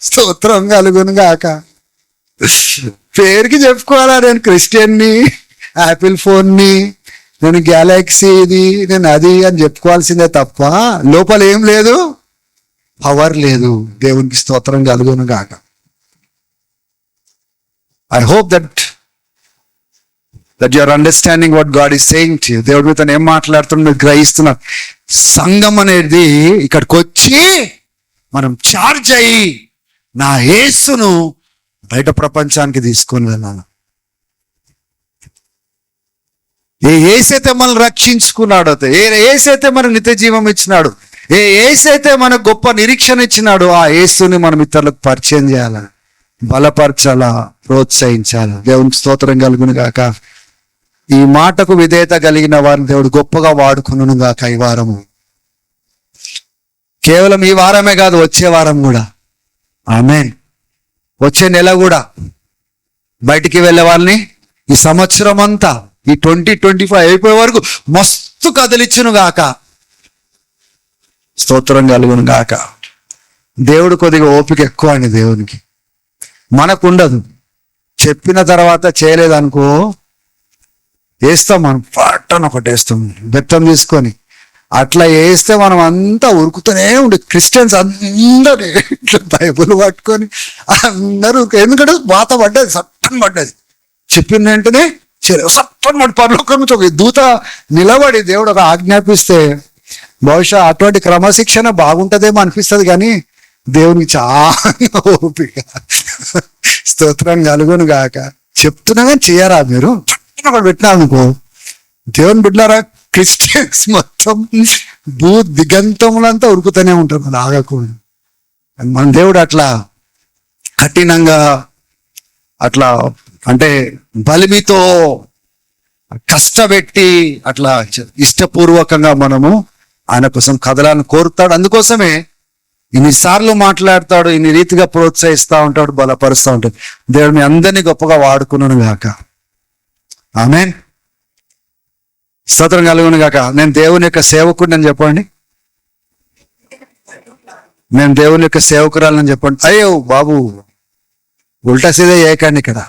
స్తోత్రం కలుగును గాక. పేరుకి చెప్పుకోవాలా, నేను క్రిస్టియన్ని, యాపిల్ ఫోన్ని, నేను గ్యాలక్సీ ఇది, నేను అది అని చెప్పుకోవాల్సిందే తప్ప లోపల ఏం లేదు, పవర్ లేదు. దేవునికి స్తోత్రం కలుగును గాక. I hope that you are understanding what God is saying to you. దేవుడు మీతో ఏం మాట్లాడుతున్నా మీరు గ్రహిస్తున్నారు. సంఘం అనేది ఇక్కడికి వచ్చి మనం చార్జ్ అయ్యి నా యేసును బయట ప్రపంచానికి తీసుకొని వెళ్ళాలి. ఏ యేసైతే మనల్ని రక్షించుకున్నాడో, ఏ యేసైతే మనకు నిత్య జీవం ఇచ్చినాడు, ఏ యేసైతే మనకు గొప్ప నిరీక్షణ ఇచ్చినాడు, ఆ యేసుని మనం ఇతరులకు పరిచయం చేయాలి, బలపరచాలా, ప్రోత్సహించాలి. దేవునికి స్తోత్రం కలుగును గాక. ఈ మాటకు విధేయత కలిగిన వారిని దేవుడు గొప్పగా వాడుకును గాక. ఈ వారము కేవలం ఈ వారమే కాదు, వచ్చే వారం కూడా. ఆమేన్. వచ్చే నెల కూడా బయటికి వెళ్ళే వాళ్ళని ఈ సంవత్సరం అంతా ఈ 2025 అయిపోయే వరకు మస్తు కదిలిచ్చును గాక. స్తోత్రం కలుగును గాక. దేవుడు కొద్దిగా ఓపిక ఎక్కువ అండి దేవునికి, మనకు ఉండదు. చెప్పిన తర్వాత చేయలేదనుకో వేస్తాం మనం, పట్టని ఒకటి వేస్తాం బెత్తం తీసుకొని. అట్లా వేస్తే మనం అంతా ఉరుకుతూనే ఉండే క్రిస్టియన్స్ అందరూ ఇట్లా బైబుల్ పట్టుకొని అందరూ, ఎందుకంటే వాత పడ్డది, సట్టని పడ్డది. చెప్పిన వెంటనే సట్టని పడి పరలోకం నుంచి ఒక దూత నిలబడి దేవుడు ఒక ఆజ్ఞాపిస్తే బహుశా అటువంటి క్రమశిక్షణ బాగుంటుందేమో అనిపిస్తుంది, కానీ దేవునికి చాలా ఓపిక. స్తోత్రం కలుగును గాక. చెప్తున్నా కానీ చేయరా మీరు? ఒకటి పెట్టినా అనుకో, దేవుని బిడ్డలారా, క్రిస్టియన్స్ మొత్తం భూ దిగంతములంతా ఉరుకుతూనే ఉంటారు అది ఆగకుండా. మన దేవుడు అట్లా కఠినంగా, అట్లా అంటే బలిమితో కష్టపెట్టి అట్లా ఇష్టపూర్వకంగా మనము ఆయన కోసం కదలాలని కోరుతాడు. అందుకోసమే ఇన్నిసార్లు మాట్లాడతాడు, ఇన్ని రీతిగా ప్రోత్సహిస్తూ ఉంటాడు, బలపరుస్తూ ఉంటాడు. దేవుడు మీ అందరినీ గొప్పగా వాడుకున్నాను గాక. ఆమేన్. స్తోత్రం కలుగును గాక. నేను దేవుని యొక్క సేవకుడిని అని చెప్పండి. నేను దేవుని యొక్క సేవకురాలని చెప్పండి. అయ్యో బాబు, ఉల్టా సీదా చేయకండి. ఇక్కడ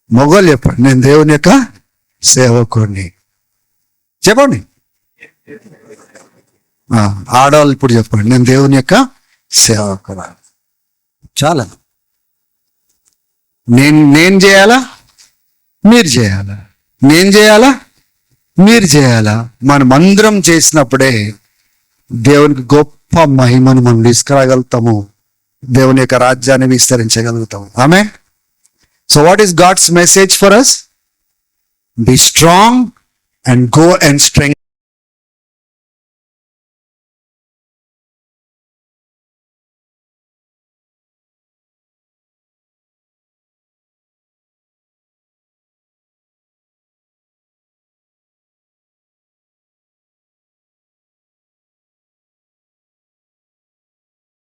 మొగోళ్ళు చెప్పండి, నేను దేవుని యొక్క సేవకుడిని చెప్పండి. ఆడవాళ్ళు ఇప్పుడు చెప్పండి, నేను దేవుని యొక్క సేవకుడు. చాలా నేను చేయాలా, మీరు చేయాలా, నేను చేయాలా, మీరు చేయాలా. మనం అందరం చేసినప్పుడే దేవునికి గొప్ప మహిమను మనం తీసుకురాగలుగుతాము, దేవుని యొక్క రాజ్యాన్ని విస్తరించగలుగుతాము. ఆమేన్. So what is God's message for us? Be strong and go and strengthen